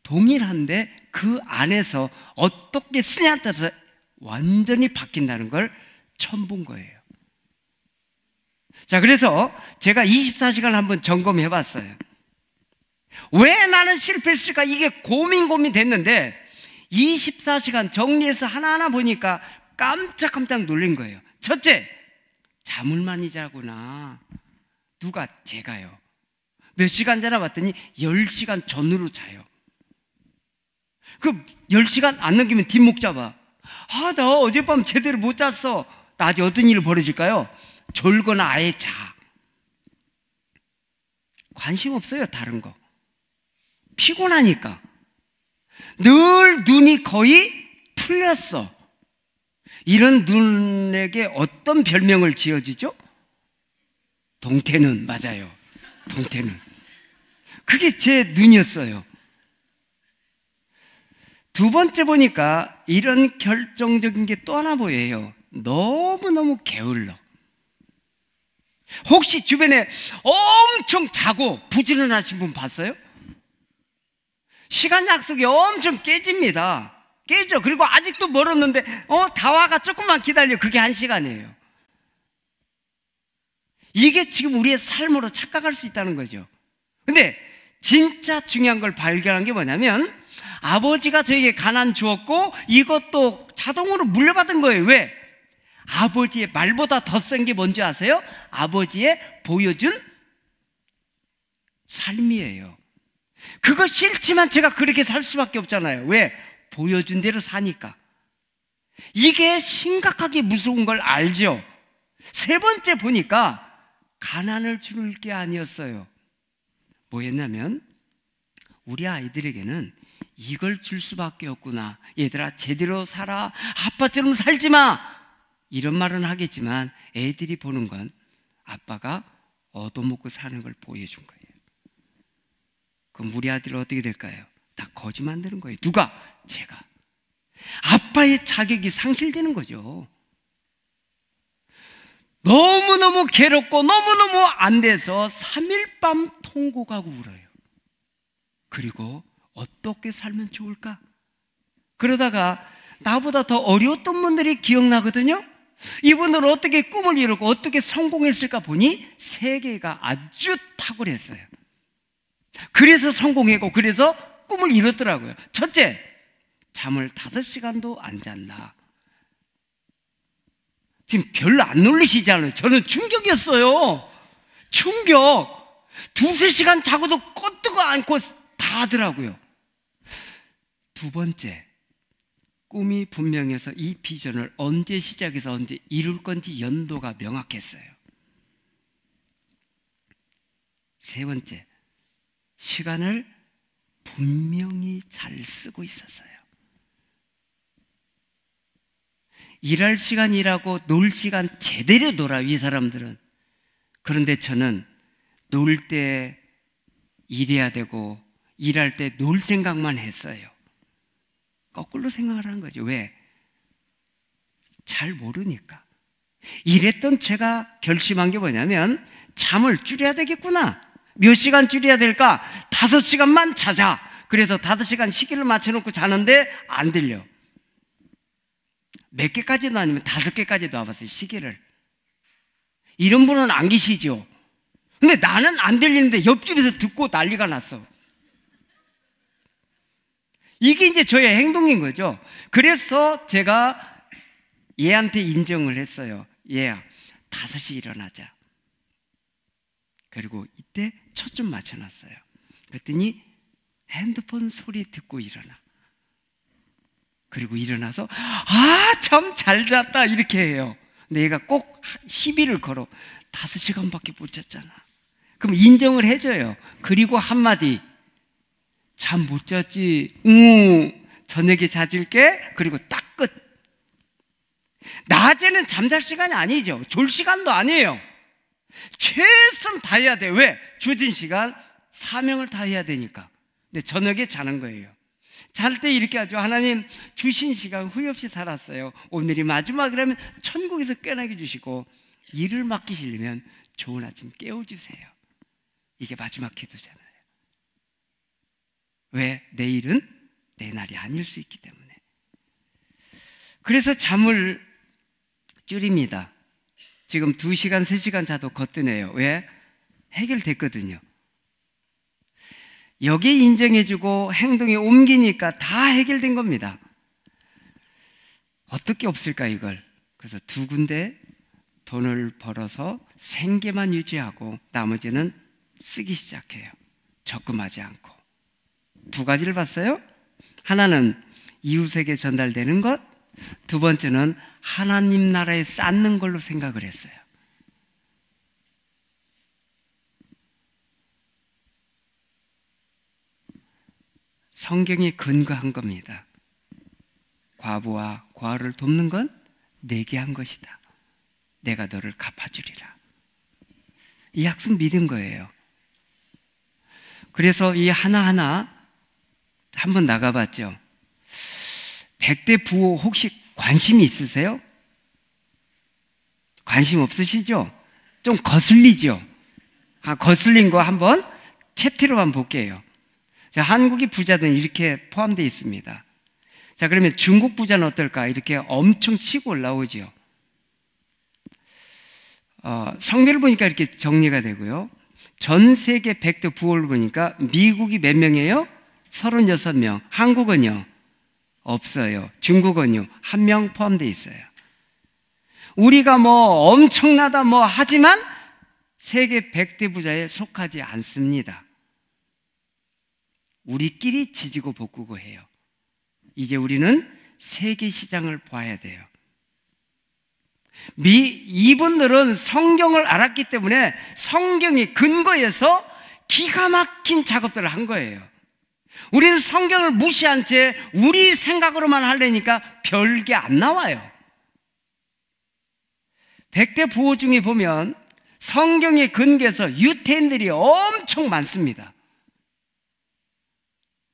Speaker 1: 동일한데 그 안에서 어떻게 쓰냐에 따라서 완전히 바뀐다는 걸 처음 본 거예요. 자, 그래서 제가 24시간을 한번 점검해 봤어요. 왜 나는 실패했을까? 이게 고민 됐는데 24시간 정리해서 하나하나 보니까 깜짝깜짝 놀란 거예요. 첫째, 잠을 많이 자구나. 누가? 제가요. 몇 시간 자나 봤더니 10시간 전후로 자요. 그 10시간 안 넘기면 뒷목 잡아. 아, 나 어젯밤 제대로 못 잤어. 낮에 어떤 일이 벌어질까요? 졸거나 아예 자. 관심 없어요, 다른 거. 피곤하니까. 늘 눈이 거의 풀렸어. 이런 눈에게 어떤 별명을 지어주죠? 동태눈. 맞아요. 동태눈. 그게 제 눈이었어요. 두 번째 보니까 이런 결정적인 게 또 하나 보여요. 너무너무 게을러. 혹시 주변에 엄청 자고 부지런하신 분 봤어요? 시간 약속이 엄청 깨집니다. 깨져. 그리고 아직도 멀었는데 다 와가 조금만 기다려. 그게 1시간이에요. 이게 지금 우리의 삶으로 착각할 수 있다는 거죠. 근데 진짜 중요한 걸 발견한 게 뭐냐면 아버지가 저에게 가난 주었고 이것도 자동으로 물려받은 거예요. 왜? 아버지의 말보다 더 센 게 뭔지 아세요? 아버지의 보여준 삶이에요. 그거 싫지만 제가 그렇게 살 수밖에 없잖아요. 왜? 보여준 대로 사니까. 이게 심각하게 무서운 걸 알죠. 세 번째 보니까 가난을 줄 게 아니었어요. 뭐였냐면 우리 아이들에게는 이걸 줄 수밖에 없구나. 얘들아 제대로 살아. 아빠처럼 살지 마. 이런 말은 하겠지만 애들이 보는 건 아빠가 얻어먹고 사는 걸 보여준 거예요. 그럼 우리 아들은 어떻게 될까요? 다 거지 만드는 거예요. 누가? 제가. 아빠의 자격이 상실되는 거죠. 너무너무 괴롭고 너무너무 안 돼서 3일 밤 통곡하고 울어요. 그리고 어떻게 살면 좋을까? 그러다가 나보다 더 어려웠던 분들이 기억나거든요. 이분들은 어떻게 꿈을 이루고 어떻게 성공했을까 보니 세계가 아주 탁월했어요. 그래서 성공했고 그래서 꿈을 이뤘더라고요. 첫째, 잠을 5시간도 안 잔다. 지금 별로 안 놀리시지 않아요? 저는 충격이었어요. 충격. 2-3시간 자고도 껐뜨고 않고 다 하더라고요. 두 번째, 꿈이 분명해서 이 비전을 언제 시작해서 언제 이룰 건지 연도가 명확했어요. 세 번째, 시간을 분명히 잘 쓰고 있었어요. 일할 시간 일하고 놀 시간 제대로 놀아요, 이 사람들은. 그런데 저는 놀 때 일해야 되고 일할 때 놀 생각만 했어요. 거꾸로 생각을 한 거죠. 왜? 잘 모르니까. 이랬던 제가 결심한 게 뭐냐면 잠을 줄여야 되겠구나. 몇 시간 줄여야 될까? 5시간만 자자. 그래서 5시간 시계를 맞춰놓고 자는데 안 들려. 몇 개까지도 아니면 5개까지도 와봤어요, 시계를. 이런 분은 안 계시죠? 근데 나는 안 들리는데 옆집에서 듣고 난리가 났어. 이게 이제 저의 행동인 거죠. 그래서 제가 얘한테 인정을 했어요. 얘야, 5시 일어나자. 그리고 이때 초점 맞춰놨어요. 그랬더니 핸드폰 소리 듣고 일어나. 그리고 일어나서 참 잘 잤다 이렇게 해요. 근데 얘가 꼭 시비를 걸어. 5시간밖에 못 잤잖아. 그럼 인정을 해줘요. 그리고 한마디, 잠 못 잤지? 저녁에 자줄게. 그리고 딱 끝. 낮에는 잠잘 시간이 아니죠. 졸 시간도 아니에요. 최선 다해야 돼. 왜? 주어진 시간 사명을 다해야 되니까. 근데 저녁에 자는 거예요. 잘 때 이렇게 하죠. 하나님 주신 시간 후회 없이 살았어요. 오늘이 마지막이라면 천국에서 깨어나게 주시고 일을 맡기시려면 좋은 아침 깨워주세요. 이게 마지막 기도잖아요. 왜? 내일은 내 날이 아닐 수 있기 때문에. 그래서 잠을 줄입니다. 지금 2시간, 3시간 자도 거뜬해요. 왜? 해결됐거든요. 여기에 인정해주고 행동에 옮기니까 다 해결된 겁니다. 어떻게 없을까 이걸. 그래서 두 군데 돈을 벌어서 생계만 유지하고 나머지는 쓰기 시작해요. 적금하지 않고. 두 가지를 봤어요. 하나는 이웃에게 전달되는 것, 두 번째는 하나님 나라에 쌓는 걸로 생각을 했어요. 성경에 근거한 겁니다. 과부와 고아를 돕는 건 내게 한 것이다. 내가 너를 갚아주리라. 이 약속 믿은 거예요. 그래서 이 하나하나 한번 나가봤죠. 100대 부호 혹시 관심이 있으세요? 관심 없으시죠? 좀 거슬리죠? 거슬린 거 한번 챕터로만 볼게요. 자, 한국의 부자들은 이렇게 포함되어 있습니다. 자, 그러면 중국 부자는 어떨까? 이렇게 엄청 치고 올라오죠. 성별을 보니까 이렇게 정리가 되고요. 전 세계 100대 부호를 보니까 미국이 몇 명이에요? 36명. 한국은요? 없어요. 중국은요? 1명 포함되어 있어요. 우리가 뭐 엄청나다 뭐 하지만 세계 100대 부자에 속하지 않습니다. 우리끼리 지지고 볶고 해요. 이제 우리는 세계 시장을 봐야 돼요. 이분들은 성경을 알았기 때문에 성경의 근거에서 기가 막힌 작업들을 한 거예요. 우리는 성경을 무시한 채 우리 생각으로만 하려니까 별게 안 나와요. 100대 부호 중에 보면 성경의 근거에서 유태인들이 엄청 많습니다.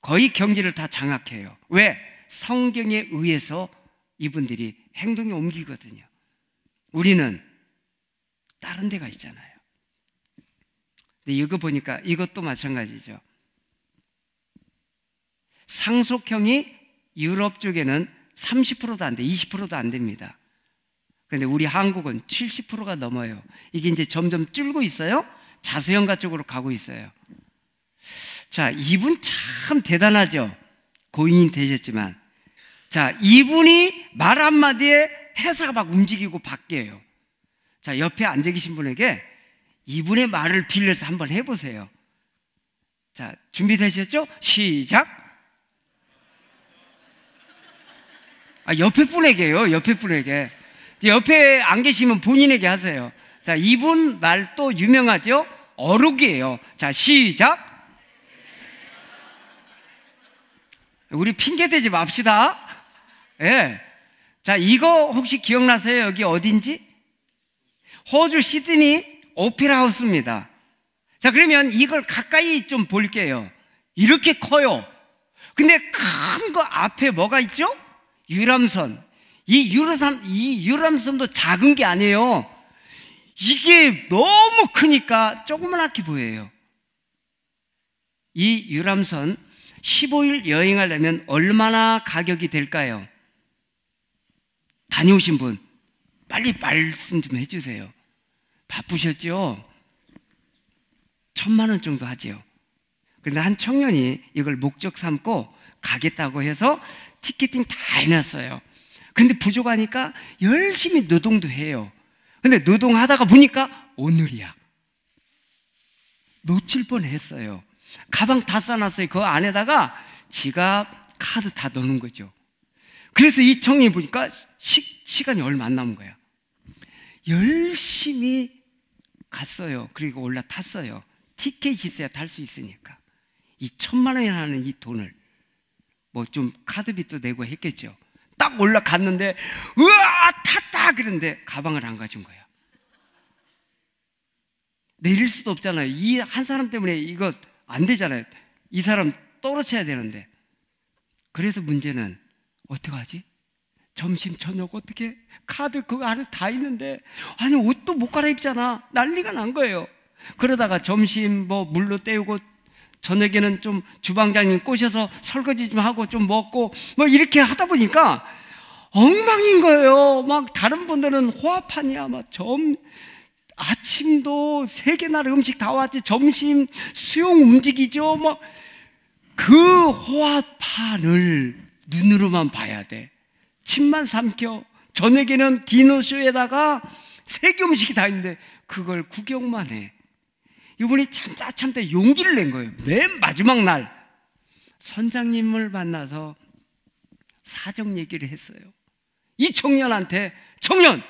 Speaker 1: 거의 경지를 다 장악해요. 왜? 성경에 의해서 이분들이 행동에 옮기거든요. 우리는 다른 데가 있잖아요. 근데 이거 보니까 이것도 마찬가지죠. 상속형이 유럽 쪽에는 30%도 안 돼, 20%도 안 됩니다. 그런데 우리 한국은 70%가 넘어요. 이게 이제 점점 줄고 있어요. 자수형가 쪽으로 가고 있어요. 자, 이분 참 대단하죠. 고인이 되셨지만. 자, 이분이 말 한마디에 회사가 막 움직이고 바뀌어요. 자, 옆에 앉아 계신 분에게 이분의 말을 빌려서 한번 해보세요. 자, 준비되셨죠? 시작! 옆에 분에게요, 옆에 분에게. 옆에 안 계시면 본인에게 하세요. 자, 이분 말 또 유명하죠? 어록이에요. 자, 시작! 우리 핑계대지 맙시다. 예. 자, 이거 혹시 기억나세요? 여기 어딘지? 호주 시드니 오페라 하우스입니다. 자, 그러면 이걸 가까이 좀 볼게요. 이렇게 커요. 근데 큰 거 앞에 뭐가 있죠? 유람선. 이 유람선도 작은 게 아니에요. 이게 너무 크니까 조그맣게 보여요. 이 유람선 15일 여행하려면 얼마나 가격이 될까요? 다녀오신 분 빨리 말씀 좀 해주세요. 바쁘셨죠? 1,000만 원 정도 하죠. 그런데 한 청년이 이걸 목적 삼고 가겠다고 해서 티켓팅 다 해놨어요. 근데 부족하니까 열심히 노동도 해요. 근데 노동하다가 보니까 오늘이야. 놓칠 뻔했어요. 가방 다 싸놨어요. 그 안에다가 지갑, 카드 다 넣는 거죠. 그래서 이 청년이 보니까 시간이 얼마 안 남은 거야. 열심히 갔어요. 그리고 올라탔어요. 티켓이 있어야 탈 수 있으니까. 이 1,000만 원이라는 이 돈을 뭐 좀 카드빚도 내고 했겠죠. 딱 올라갔는데 으아 탔다 그런데 가방을 안 가진 거야. 내릴 수도 없잖아요. 이 한 사람 때문에 이거 안 되잖아요. 이 사람 떨어져야 되는데. 그래서 문제는 어떡하지? 점심 저녁 어떻게 카드 그거 안에 다 있는데 아니 옷도 못 갈아입잖아. 난리가 난 거예요. 그러다가 점심 뭐 물로 때우고 저녁에는 좀 주방장님 꼬셔서 설거지 좀 하고 좀 먹고 뭐 이렇게 하다 보니까 엉망인 거예요. 막 다른 분들은 호화판이야. 막 아침도 3개나 음식 다 왔지. 점심 수용 움직이죠. 뭐 그 호화판을 눈으로만 봐야 돼. 침만 삼켜. 저녁에는 디너쇼에다가 세계 음식이 다 있는데 그걸 구경만 해. 이분이 참다 용기를 낸 거예요. 맨 마지막 날 선장님을 만나서 사정 얘기를 했어요. 이 청년한테, 청년,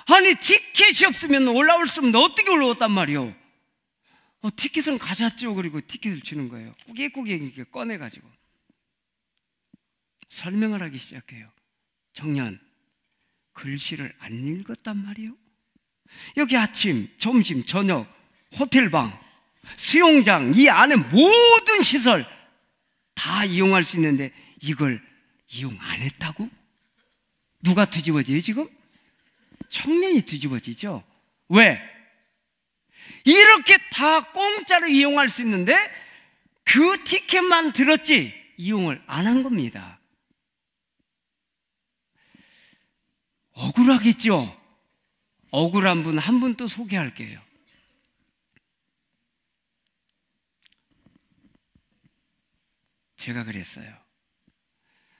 Speaker 1: 아니 티켓이 없으면 올라올 수 없는데 어떻게 올라왔단 말이오? 티켓은 가졌죠. 그리고 티켓을 주는 거예요. 꾸깃꾸깃 이렇게 꺼내가지고 설명을 하기 시작해요. 청년, 글씨를 안 읽었단 말이오? 여기 아침, 점심, 저녁, 호텔방, 수영장, 이 안에 모든 시설 다 이용할 수 있는데 이걸 이용 안 했다고? 누가 뒤집어져요 지금? 청년이 뒤집어지죠. 왜? 이렇게 다 공짜로 이용할 수 있는데 그 티켓만 들었지 이용을 안 한 겁니다. 억울하겠죠? 억울한 분 한 분 또 소개할게요. 제가 그랬어요.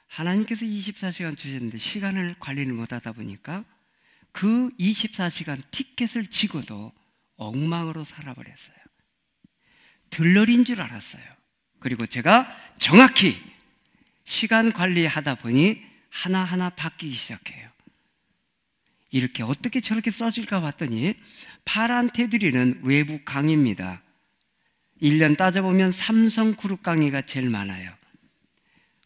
Speaker 1: 하나님께서 24시간 주셨는데 시간을 관리를 못하다 보니까 그 24시간 티켓을 지고도 엉망으로 살아버렸어요. 들러리인 줄 알았어요. 그리고 제가 정확히 시간 관리하다 보니 하나하나 바뀌기 시작해요. 이렇게 어떻게 저렇게 써질까 봤더니 파란 테두리는 외부 강의입니다. 1년 따져보면 삼성 그룹 강의가 제일 많아요.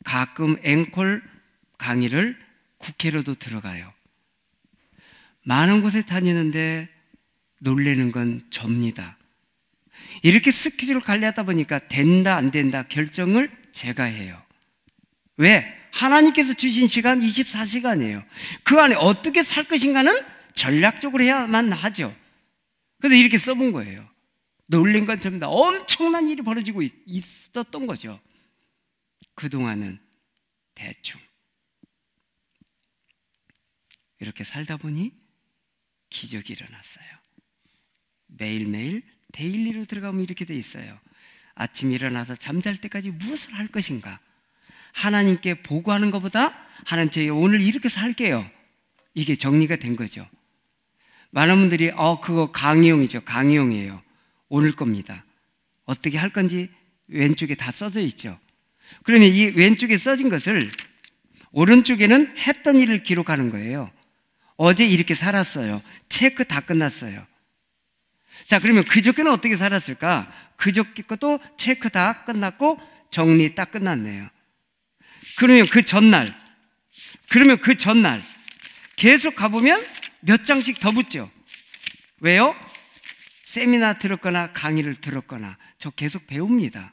Speaker 1: 가끔 앵콜 강의를 국회로도 들어가요. 많은 곳에 다니는데 놀라는 건 접니다. 이렇게 스케줄을 관리하다 보니까 된다 안 된다 결정을 제가 해요. 왜? 하나님께서 주신 시간 24시간이에요. 그 안에 어떻게 살 것인가는 전략적으로 해야만 하죠. 그래서 이렇게 써본 거예요. 놀란 건 접니다. 엄청난 일이 벌어지고 있었던 거죠. 그동안은 대충 이렇게 살다 보니 기적이 일어났어요. 매일매일 데일리로 들어가면 이렇게 돼 있어요. 아침 일어나서 잠잘 때까지 무엇을 할 것인가? 하나님께 보고하는 것보다 하나님 저희 오늘 이렇게 살게요. 이게 정리가 된 거죠. 많은 분들이 그거 강의용이죠. 강의용이에요. 오늘 겁니다. 어떻게 할 건지 왼쪽에 다 써져 있죠. 그러면 이 왼쪽에 써진 것을 오른쪽에는 했던 일을 기록하는 거예요. 어제 이렇게 살았어요. 체크 다 끝났어요. 자, 그러면 그저께는 어떻게 살았을까? 그저께 것도 체크 다 끝났고 정리 딱 끝났네요. 그러면 그 전날 계속 가보면 몇 장씩 더 붙죠. 왜요? 세미나 들었거나 강의를 들었거나 저 계속 배웁니다.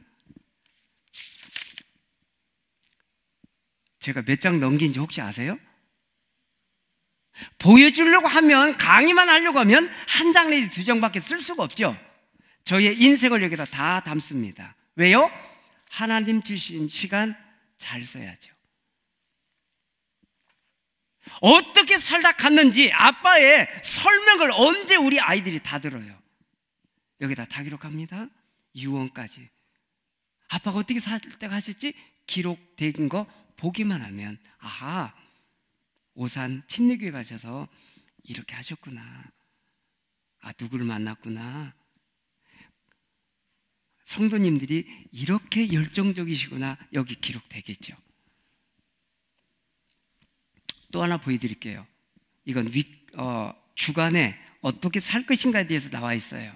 Speaker 1: 제가 몇 장 넘긴지 혹시 아세요? 보여주려고 하면, 강의만 하려고 하면 한 장 내지 두 장밖에 쓸 수가 없죠. 저의 인생을 여기다 다 담습니다. 왜요? 하나님 주신 시간 잘 써야죠. 어떻게 살다 갔는지 아빠의 설명을 언제 우리 아이들이 다 들어요. 여기다 다 기록합니다. 유언까지. 아빠가 어떻게 살 때 하셨지? 기록된 거 보기만 하면 아하, 오산 침례교회 가셔서 이렇게 하셨구나. 누구를 만났구나. 성도님들이 이렇게 열정적이시구나. 여기 기록되겠죠. 또 하나 보여드릴게요. 이건 주간에 어떻게 살 것인가에 대해서 나와 있어요.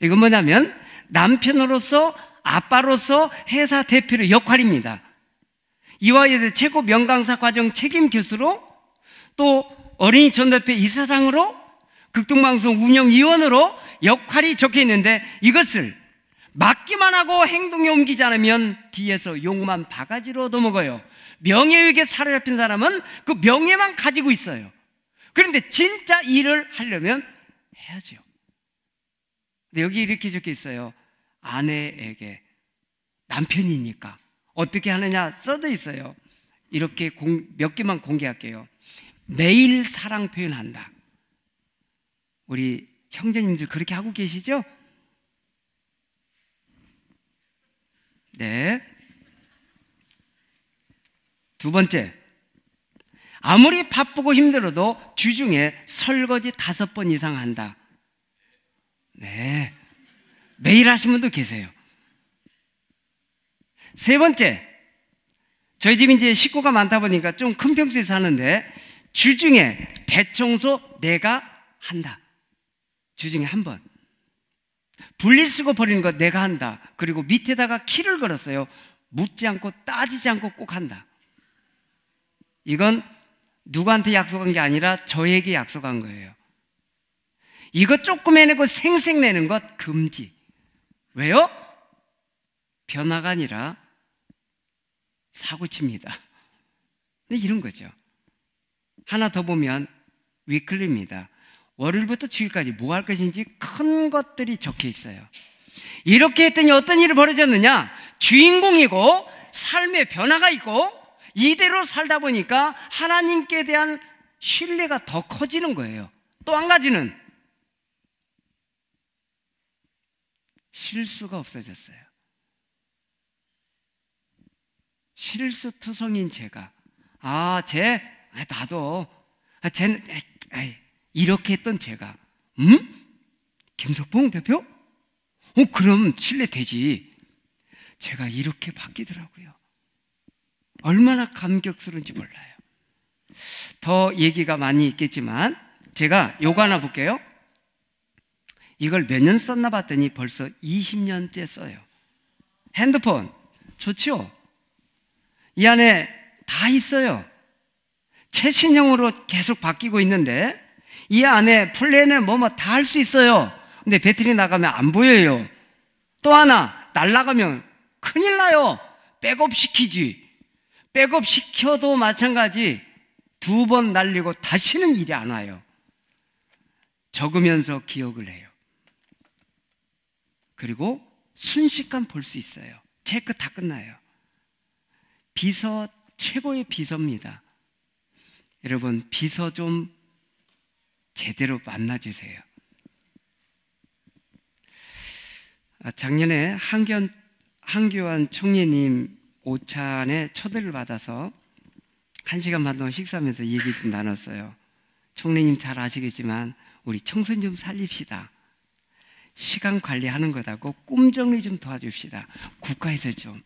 Speaker 1: 이건 뭐냐면 남편으로서 아빠로서 회사 대표의 역할입니다. 이화여대 최고 명강사 과정 책임 교수로, 또 어린이 전도협회 이사장으로, 극동방송 운영위원으로 역할이 적혀 있는데 이것을 맡기만 하고 행동에 옮기지 않으면 뒤에서 욕만 바가지로 얻어먹어요. 명예욕에 사로잡힌 사람은 그 명예만 가지고 있어요. 그런데 진짜 일을 하려면 해야죠. 근데 여기 이렇게 적혀 있어요. 아내에게, 남편이니까 어떻게 하느냐 써져 있어요. 이렇게 몇 개만 공개할게요. 매일 사랑 표현한다. 우리 형제님들 그렇게 하고 계시죠? 네. 두 번째, 아무리 바쁘고 힘들어도 주중에 설거지 5번 이상 한다. 네, 매일 하시는 분도 계세요. 세 번째, 저희 집이 이제 식구가 많다 보니까 좀 큰 평수에 사는데 주중에 대청소 내가 한다. 주중에 한 번. 분리수거 버리는 거 내가 한다. 그리고 밑에다가 키를 걸었어요. 묻지 않고 따지지 않고 꼭 한다. 이건 누구한테 약속한 게 아니라 저에게 약속한 거예요. 이거 조금 해내고 생색 내는 것 금지. 왜요? 변화가 아니라 사고칩니다. 근데 이런 거죠. 하나 더 보면 위클리입니다. 월요일부터 주일까지 뭐 할 것인지 큰 것들이 적혀 있어요. 이렇게 했더니 어떤 일이 벌어졌느냐? 주인공이고 삶의 변화가 있고 이대로 살다 보니까 하나님께 대한 신뢰가 더 커지는 거예요. 또 한 가지는 실수가 없어졌어요. 실수투성인 제가 나도 이렇게 했던 제가 김석봉 대표? 그럼 신뢰되지. 제가 이렇게 바뀌더라고요. 얼마나 감격스러운지 몰라요. 더 얘기가 많이 있겠지만 제가 요거 하나 볼게요. 이걸 몇 년 썼나 봤더니 벌써 20년째 써요. 핸드폰 좋죠? 이 안에 다 있어요. 최신형으로 계속 바뀌고 있는데 이 안에 플랜에 뭐뭐 다 할 수 있어요. 근데 배터리 나가면 안 보여요. 또 하나 날아가면 큰일 나요. 백업 시키지. 백업 시켜도 마찬가지. 2번 날리고 다시는 일이 안 와요. 적으면서 기억을 해요. 그리고 순식간 볼 수 있어요. 체크 다 끝나요. 비서 최고의 비서입니다. 여러분 비서 좀 제대로 만나주세요. 작년에 한교안 총리님 오찬에 초대를 받아서 1시간 반 동안 식사하면서 얘기 좀 나눴어요. 총리님 잘 아시겠지만 우리 청소년 좀 살립시다. 시간 관리하는 것하고 꿈 정리 좀 도와줍시다. 국가에서 좀.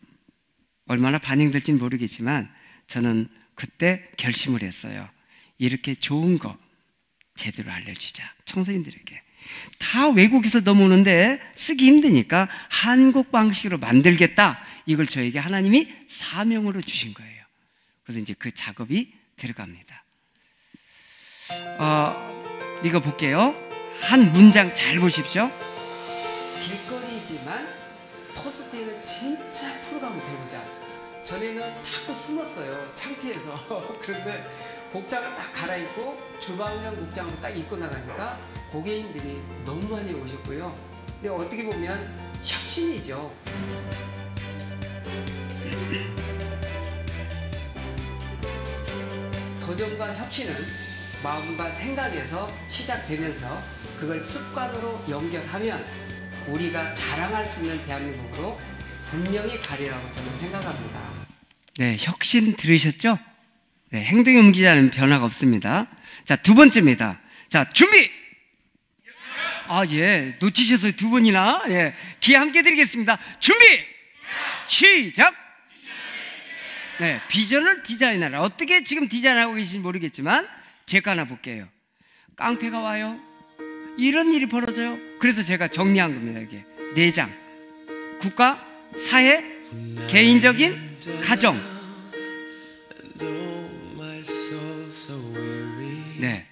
Speaker 1: 얼마나 반영될지는 모르겠지만 저는 그때 결심을 했어요. 이렇게 좋은 거 제대로 알려주자. 청소년들에게. 다 외국에서 넘어오는데 쓰기 힘드니까 한국 방식으로 만들겠다. 이걸 저에게 하나님이 사명으로 주신 거예요. 그래서 이제 그 작업이 들어갑니다. 이거 볼게요. 한 문장 잘 보십시오. 길거리지만 토스트에는 진짜 프로그램을 해보자. 전에는 자꾸 숨었어요. 창피해서. 그런데 복장을 딱 갈아입고 주방장 복장으로 딱 입고 나가니까 고객님들이 너무 많이 오셨고요. 근데 어떻게 보면 혁신이죠. 도전과 혁신은 마음과 생각에서 시작되면서 그걸 습관으로 연결하면 우리가 자랑할 수 있는 대한민국으로 분명히 가리라고 저는 생각합니다. 네, 혁신 들으셨죠? 네, 행동이 움직이지 않으면 변화가 없습니다. 자, 두 번째입니다. 자, 준비! 예, 놓치셔서 두 번이나, 예, 기회 함께 드리겠습니다. 준비! 시작! 네, 비전을 디자인하라. 어떻게 지금 디자인하고 계신지 모르겠지만, 제가 하나 볼게요. 깡패가 와요. 이런 일이 벌어져요. 그래서 제가 정리한 겁니다, 이게. 4장. 국가, 사회, 개인적인, 가정. 네,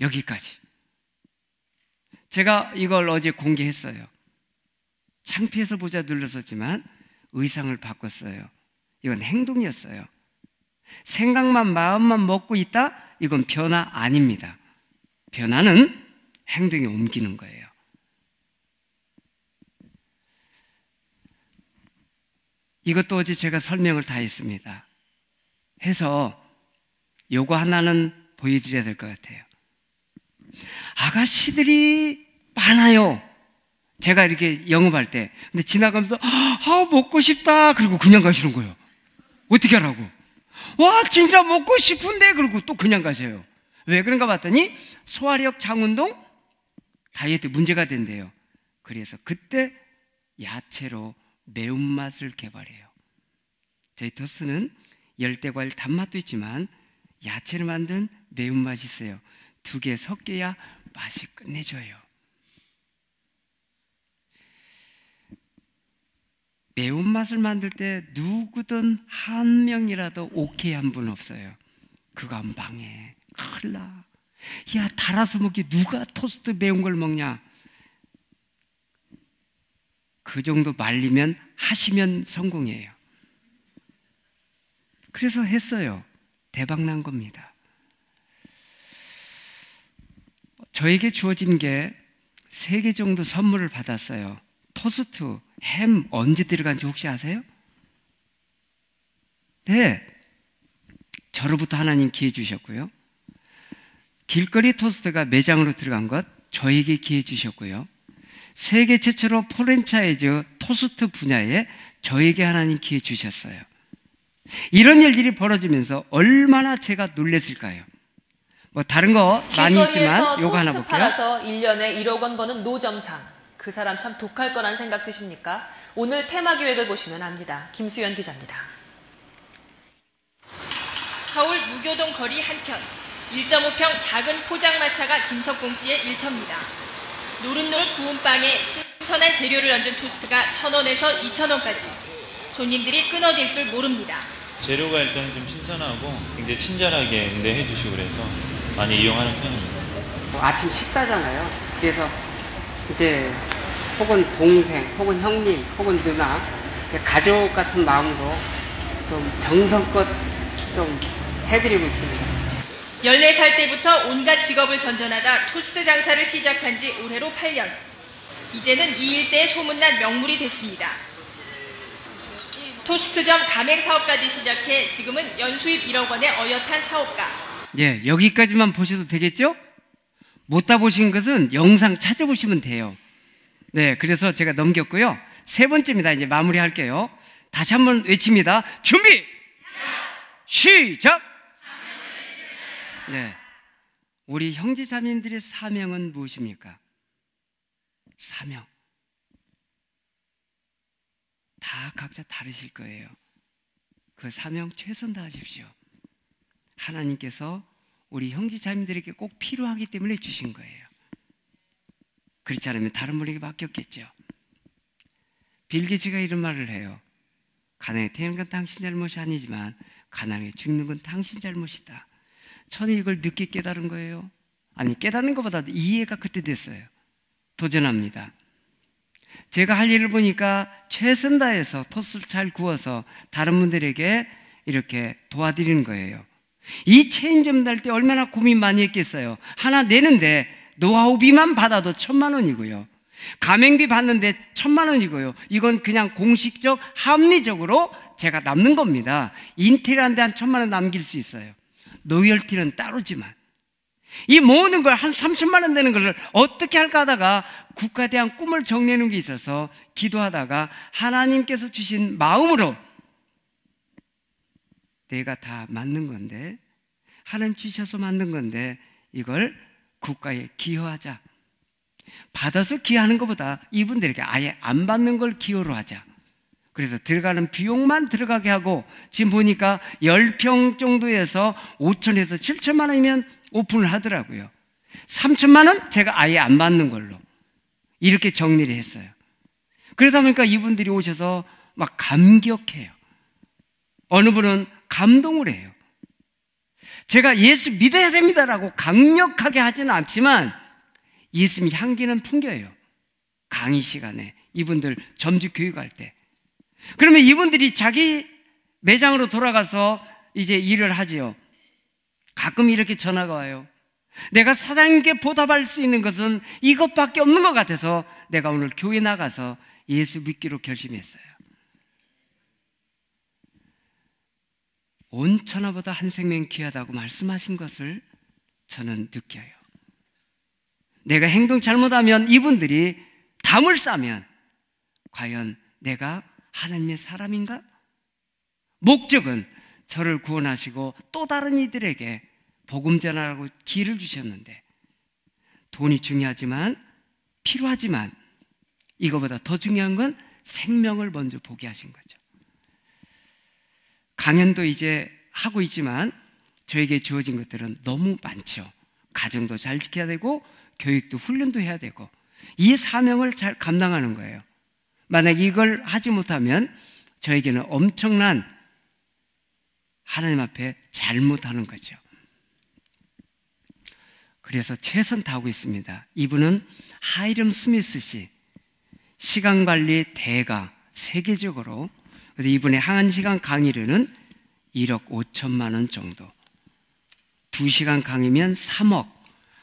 Speaker 1: 여기까지. 제가 이걸 어제 공개했어요. 창피해서 보자 눌렀었지만 의상을 바꿨어요. 이건 행동이었어요. 생각만 마음만 먹고 있다? 이건 변화 아닙니다. 변화는 행동에 옮기는 거예요. 이것도 어제 제가 설명을 다 했습니다. 해서 요거 하나는 보여드려야 될 것 같아요. 아가씨들이 많아요. 제가 이렇게 영업할 때. 근데 지나가면서 먹고 싶다. 그리고 그냥 가시는 거예요. 어떻게 하라고? 와, 진짜 먹고 싶은데 그러고 또 그냥 가세요. 왜 그런가 봤더니 소화력 장운동 다이어트 문제가 된대요. 그래서 그때 야채로 매운맛을 개발해요. 저희 토스트는 열대과일 단맛도 있지만 야채로 만든 매운맛이 있어요. 두 개 섞여야 맛이 끝내줘요. 매운맛을 만들 때 누구든 한 명이라도 오케이 한 분 없어요. 그거 안 방해. 큰일 나. 야, 달아서 먹기 누가 토스트 매운 걸 먹냐. 그 정도 말리면 하시면 성공이에요. 그래서 했어요. 대박 난 겁니다. 저에게 주어진 게 3개 정도 선물을 받았어요. 토스트, 햄 언제 들어간지 혹시 아세요? 네, 저로부터 하나님 기회 주셨고요. 길거리 토스트가 매장으로 들어간 것 저에게 기회 주셨고요. 세계 최초로 프랜차이즈 토스트 분야에 저에게 하나님 기회 주셨어요. 이런 일들이 벌어지면서 얼마나 제가 놀랬을까요? 뭐 다른 거 많이 있지만 요거 하나 볼게요.
Speaker 6: 팔아서 1년에 1억 원 버는 노점상. 그 사람 참 독할 거란 생각 드십니까? 오늘 테마 기획을 보시면 압니다. 김수연 기자입니다. 서울 무교동 거리 한켠 1.5평 작은 포장마차가 김석공 씨의 일터입니다. 노릇노릇 구운 빵에 신선한 재료를 얹은 토스트가 1,000원에서 2,000원까지. 손님들이 끊어질 줄 모릅니다.
Speaker 10: 재료가 일단 좀 신선하고 굉장히 친절하게 응대해 주시고 그래서 많이 이용하는 편입니다.
Speaker 1: 아침 식사잖아요. 그래서 이제 혹은 동생, 혹은 형님, 혹은 누나, 가족 같은 마음으로 좀 정성껏 좀 해드리고 있습니다.
Speaker 6: 14살 때부터 온갖 직업을 전전하다 토스트 장사를 시작한 지 올해로 8년. 이제는 이 일대에 소문난 명물이 됐습니다. 토스트점 가맹 사업까지 시작해 지금은 연수입 1억 원의 어엿한 사업가. 예, 여기까지만 보셔도 되겠죠? 못 다 보신 것은 영상 찾아보시면 돼요. 네, 그래서 제가 넘겼고요. 3번째입니다. 이제 마무리할게요. 다시 한번 외칩니다. 준비! 시작! 네, 우리 형제자매님들의 사명은 무엇입니까? 사명. 다 각자 다르실 거예요. 그 사명 최선 다하십시오. 하나님께서 우리 형제자매들에게 꼭 필요하기 때문에 주신 거예요. 그렇지 않으면 다른 분에게 맡겼겠죠. 빌 게이츠가 이런 말을 해요. 가난에 태어난 건 당신 잘못이 아니지만 가난에 죽는 건 당신 잘못이다. 저는 이걸 늦게 깨달은 거예요. 아니, 깨닫는 것보다 이해가 그때 됐어요. 도전합니다. 제가 할 일을 보니까 최선 다해서 토스트를 잘 구워서 다른 분들에게 이렇게 도와드리는 거예요. 이 체인점 날 때 얼마나 고민 많이 했겠어요. 하나 내는데 노하우비만 받아도 1,000만 원이고요. 가맹비 받는데 1,000만 원이고요. 이건 그냥 공식적 합리적으로 제가 남는 겁니다. 인테리어한데 한 1,000만 원 남길 수 있어요. 로열티는 따로지만 이 모으는 걸 한 3,000만 원 되는 것을 어떻게 할까 하다가 국가에 대한 꿈을 정리하는 게 있어서 기도하다가 하나님께서 주신 마음으로 내가 다 만든 건데, 하나님 주셔서 만든 건데 이걸 국가에 기여하자. 받아서 기여하는 것보다 이분들에게 아예 안 받는 걸 기여로 하자. 그래서 들어가는 비용만 들어가게 하고, 지금 보니까 10평 정도에서 5천에서 7천만 원이면 오픈을 하더라고요. 3천만 원 제가 아예 안 받는 걸로 이렇게 정리를 했어요. 그러다 보니까 이분들이 오셔서 막 감격해요. 어느 분은 감동을 해요. 제가 예수 믿어야 됩니다라고 강력하게 하지는 않지만 예수님 향기는 풍겨요. 강의 시간에 이분들 점주 교육할 때. 그러면 이분들이 자기 매장으로 돌아가서 이제 일을 하지요. 가끔 이렇게 전화가 와요. 내가 사장님께 보답할 수 있는 것은 이것밖에 없는 것 같아서 내가 오늘 교회 나가서 예수 믿기로 결심했어요. 온 천하보다 한 생명 귀하다고 말씀하신 것을 저는 느껴요. 내가 행동 잘못하면 이분들이 담을 싸면 과연 내가 하나님의 사람인가? 목적은
Speaker 1: 저를 구원하시고 또 다른 이들에게 복음 전하라고 기회를 주셨는데, 돈이 중요하지만 필요하지만 이거보다 더 중요한 건 생명을 먼저 포기하신 거죠. 강연도 이제 하고 있지만 저에게 주어진 것들은 너무 많죠. 가정도 잘 지켜야 되고 교육도 훈련도 해야 되고 이 사명을 잘 감당하는 거예요. 만약 이걸 하지 못하면 저에게는 엄청난 하나님 앞에 잘못하는 거죠. 그래서 최선 다하고 있습니다. 이분은 하이럼 스미스 씨, 시간관리 대가, 세계적으로. 그래서 이분의 1시간 강의료는 1억 5천만 원 정도. 2시간 강의면 3억.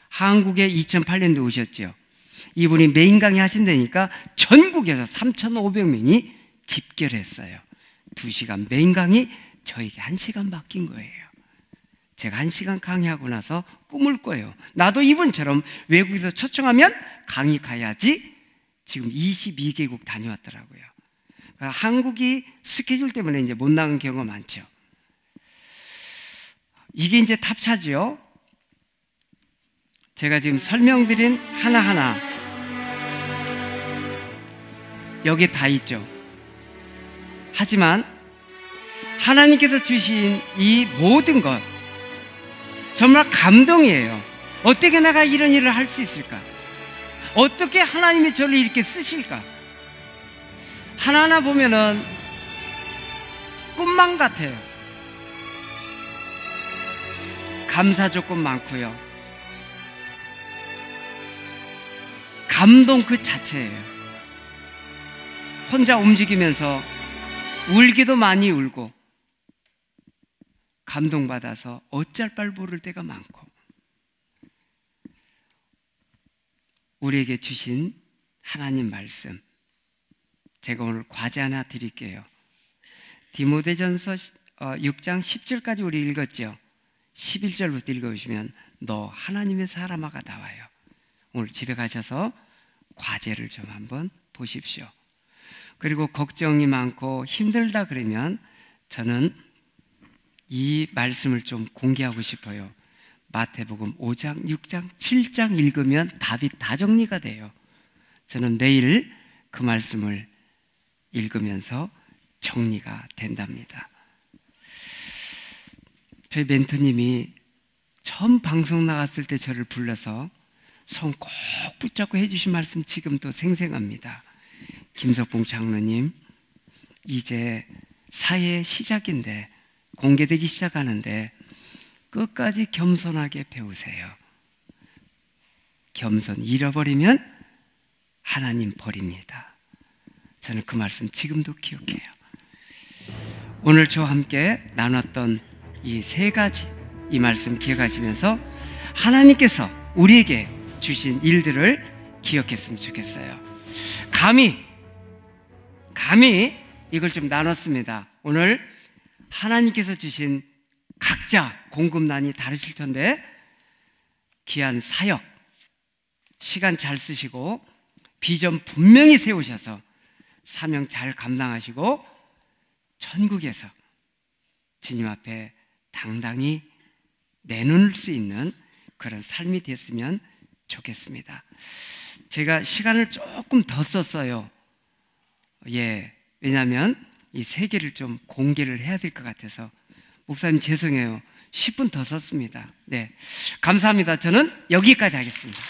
Speaker 1: 한국에 2008년도에 오셨죠. 이분이 메인 강의 하신다니까 전국에서 3,500명이 집결했어요. 2시간 메인 강의, 저에게 1시간 맡긴 거예요. 제가 1시간 강의하고 나서 꿈을 꿔요. 나도 이분처럼 외국에서 초청하면 강의 가야지. 지금 22개국 다녀왔더라고요. 그러니까 한국이 스케줄 때문에 이제 못 나간 경우가 많죠. 이게 이제 탑차죠. 제가 지금 설명드린 하나하나 여기에 다 있죠. 하지만 하나님께서 주신 이 모든 것 정말 감동이에요. 어떻게 내가 이런 일을 할 수 있을까? 어떻게 하나님이 저를 이렇게 쓰실까? 하나하나 보면은 꿈만 같아요. 감사 조건 많고요. 감동 그 자체예요. 혼자 움직이면서 울기도 많이 울고 감동받아서 어쩔 바를 모를 때가 많고, 우리에게 주신 하나님 말씀, 제가 오늘 과제 하나 드릴게요. 디모데전서 6장 10절까지 우리 읽었죠. 11절부터 읽어보시면 너 하나님의 사람아가 나와요. 오늘 집에 가셔서 과제를 좀 한번 보십시오. 그리고 걱정이 많고 힘들다 그러면 저는 이 말씀을 좀 공개하고 싶어요. 마태복음 5장, 6장, 7장 읽으면 답이 다 정리가 돼요. 저는 매일 그 말씀을 읽으면서 정리가 된답니다. 저희 멘토님이 처음 방송 나갔을 때 저를 불러서 손 꼭 붙잡고 해주신 말씀 지금도 생생합니다. 김석봉 장로님, 이제 사회의 시작인데, 공개되기 시작하는데 끝까지 겸손하게 배우세요. 겸손 잃어버리면 하나님 버립니다. 저는 그 말씀 지금도 기억해요. 오늘 저와 함께 나눴던 이 3가지, 이 말씀 기억하시면서 하나님께서 우리에게 주신 일들을 기억했으면 좋겠어요. 감히 이걸 좀 나눴습니다. 오늘 하나님께서 주신 각자 공급난이 다르실 텐데 귀한 사역, 시간 잘 쓰시고 비전 분명히 세우셔서 사명 잘 감당하시고 천국에서 주님 앞에 당당히 내놓을 수 있는 그런 삶이 됐으면 좋겠습니다. 제가 시간을 조금 더 썼어요. 왜냐하면 이 3개를 좀 공개를 해야 될 것 같아서. 목사님 죄송해요. 10분 더 썼습니다. 네, 감사합니다. 저는 여기까지 하겠습니다.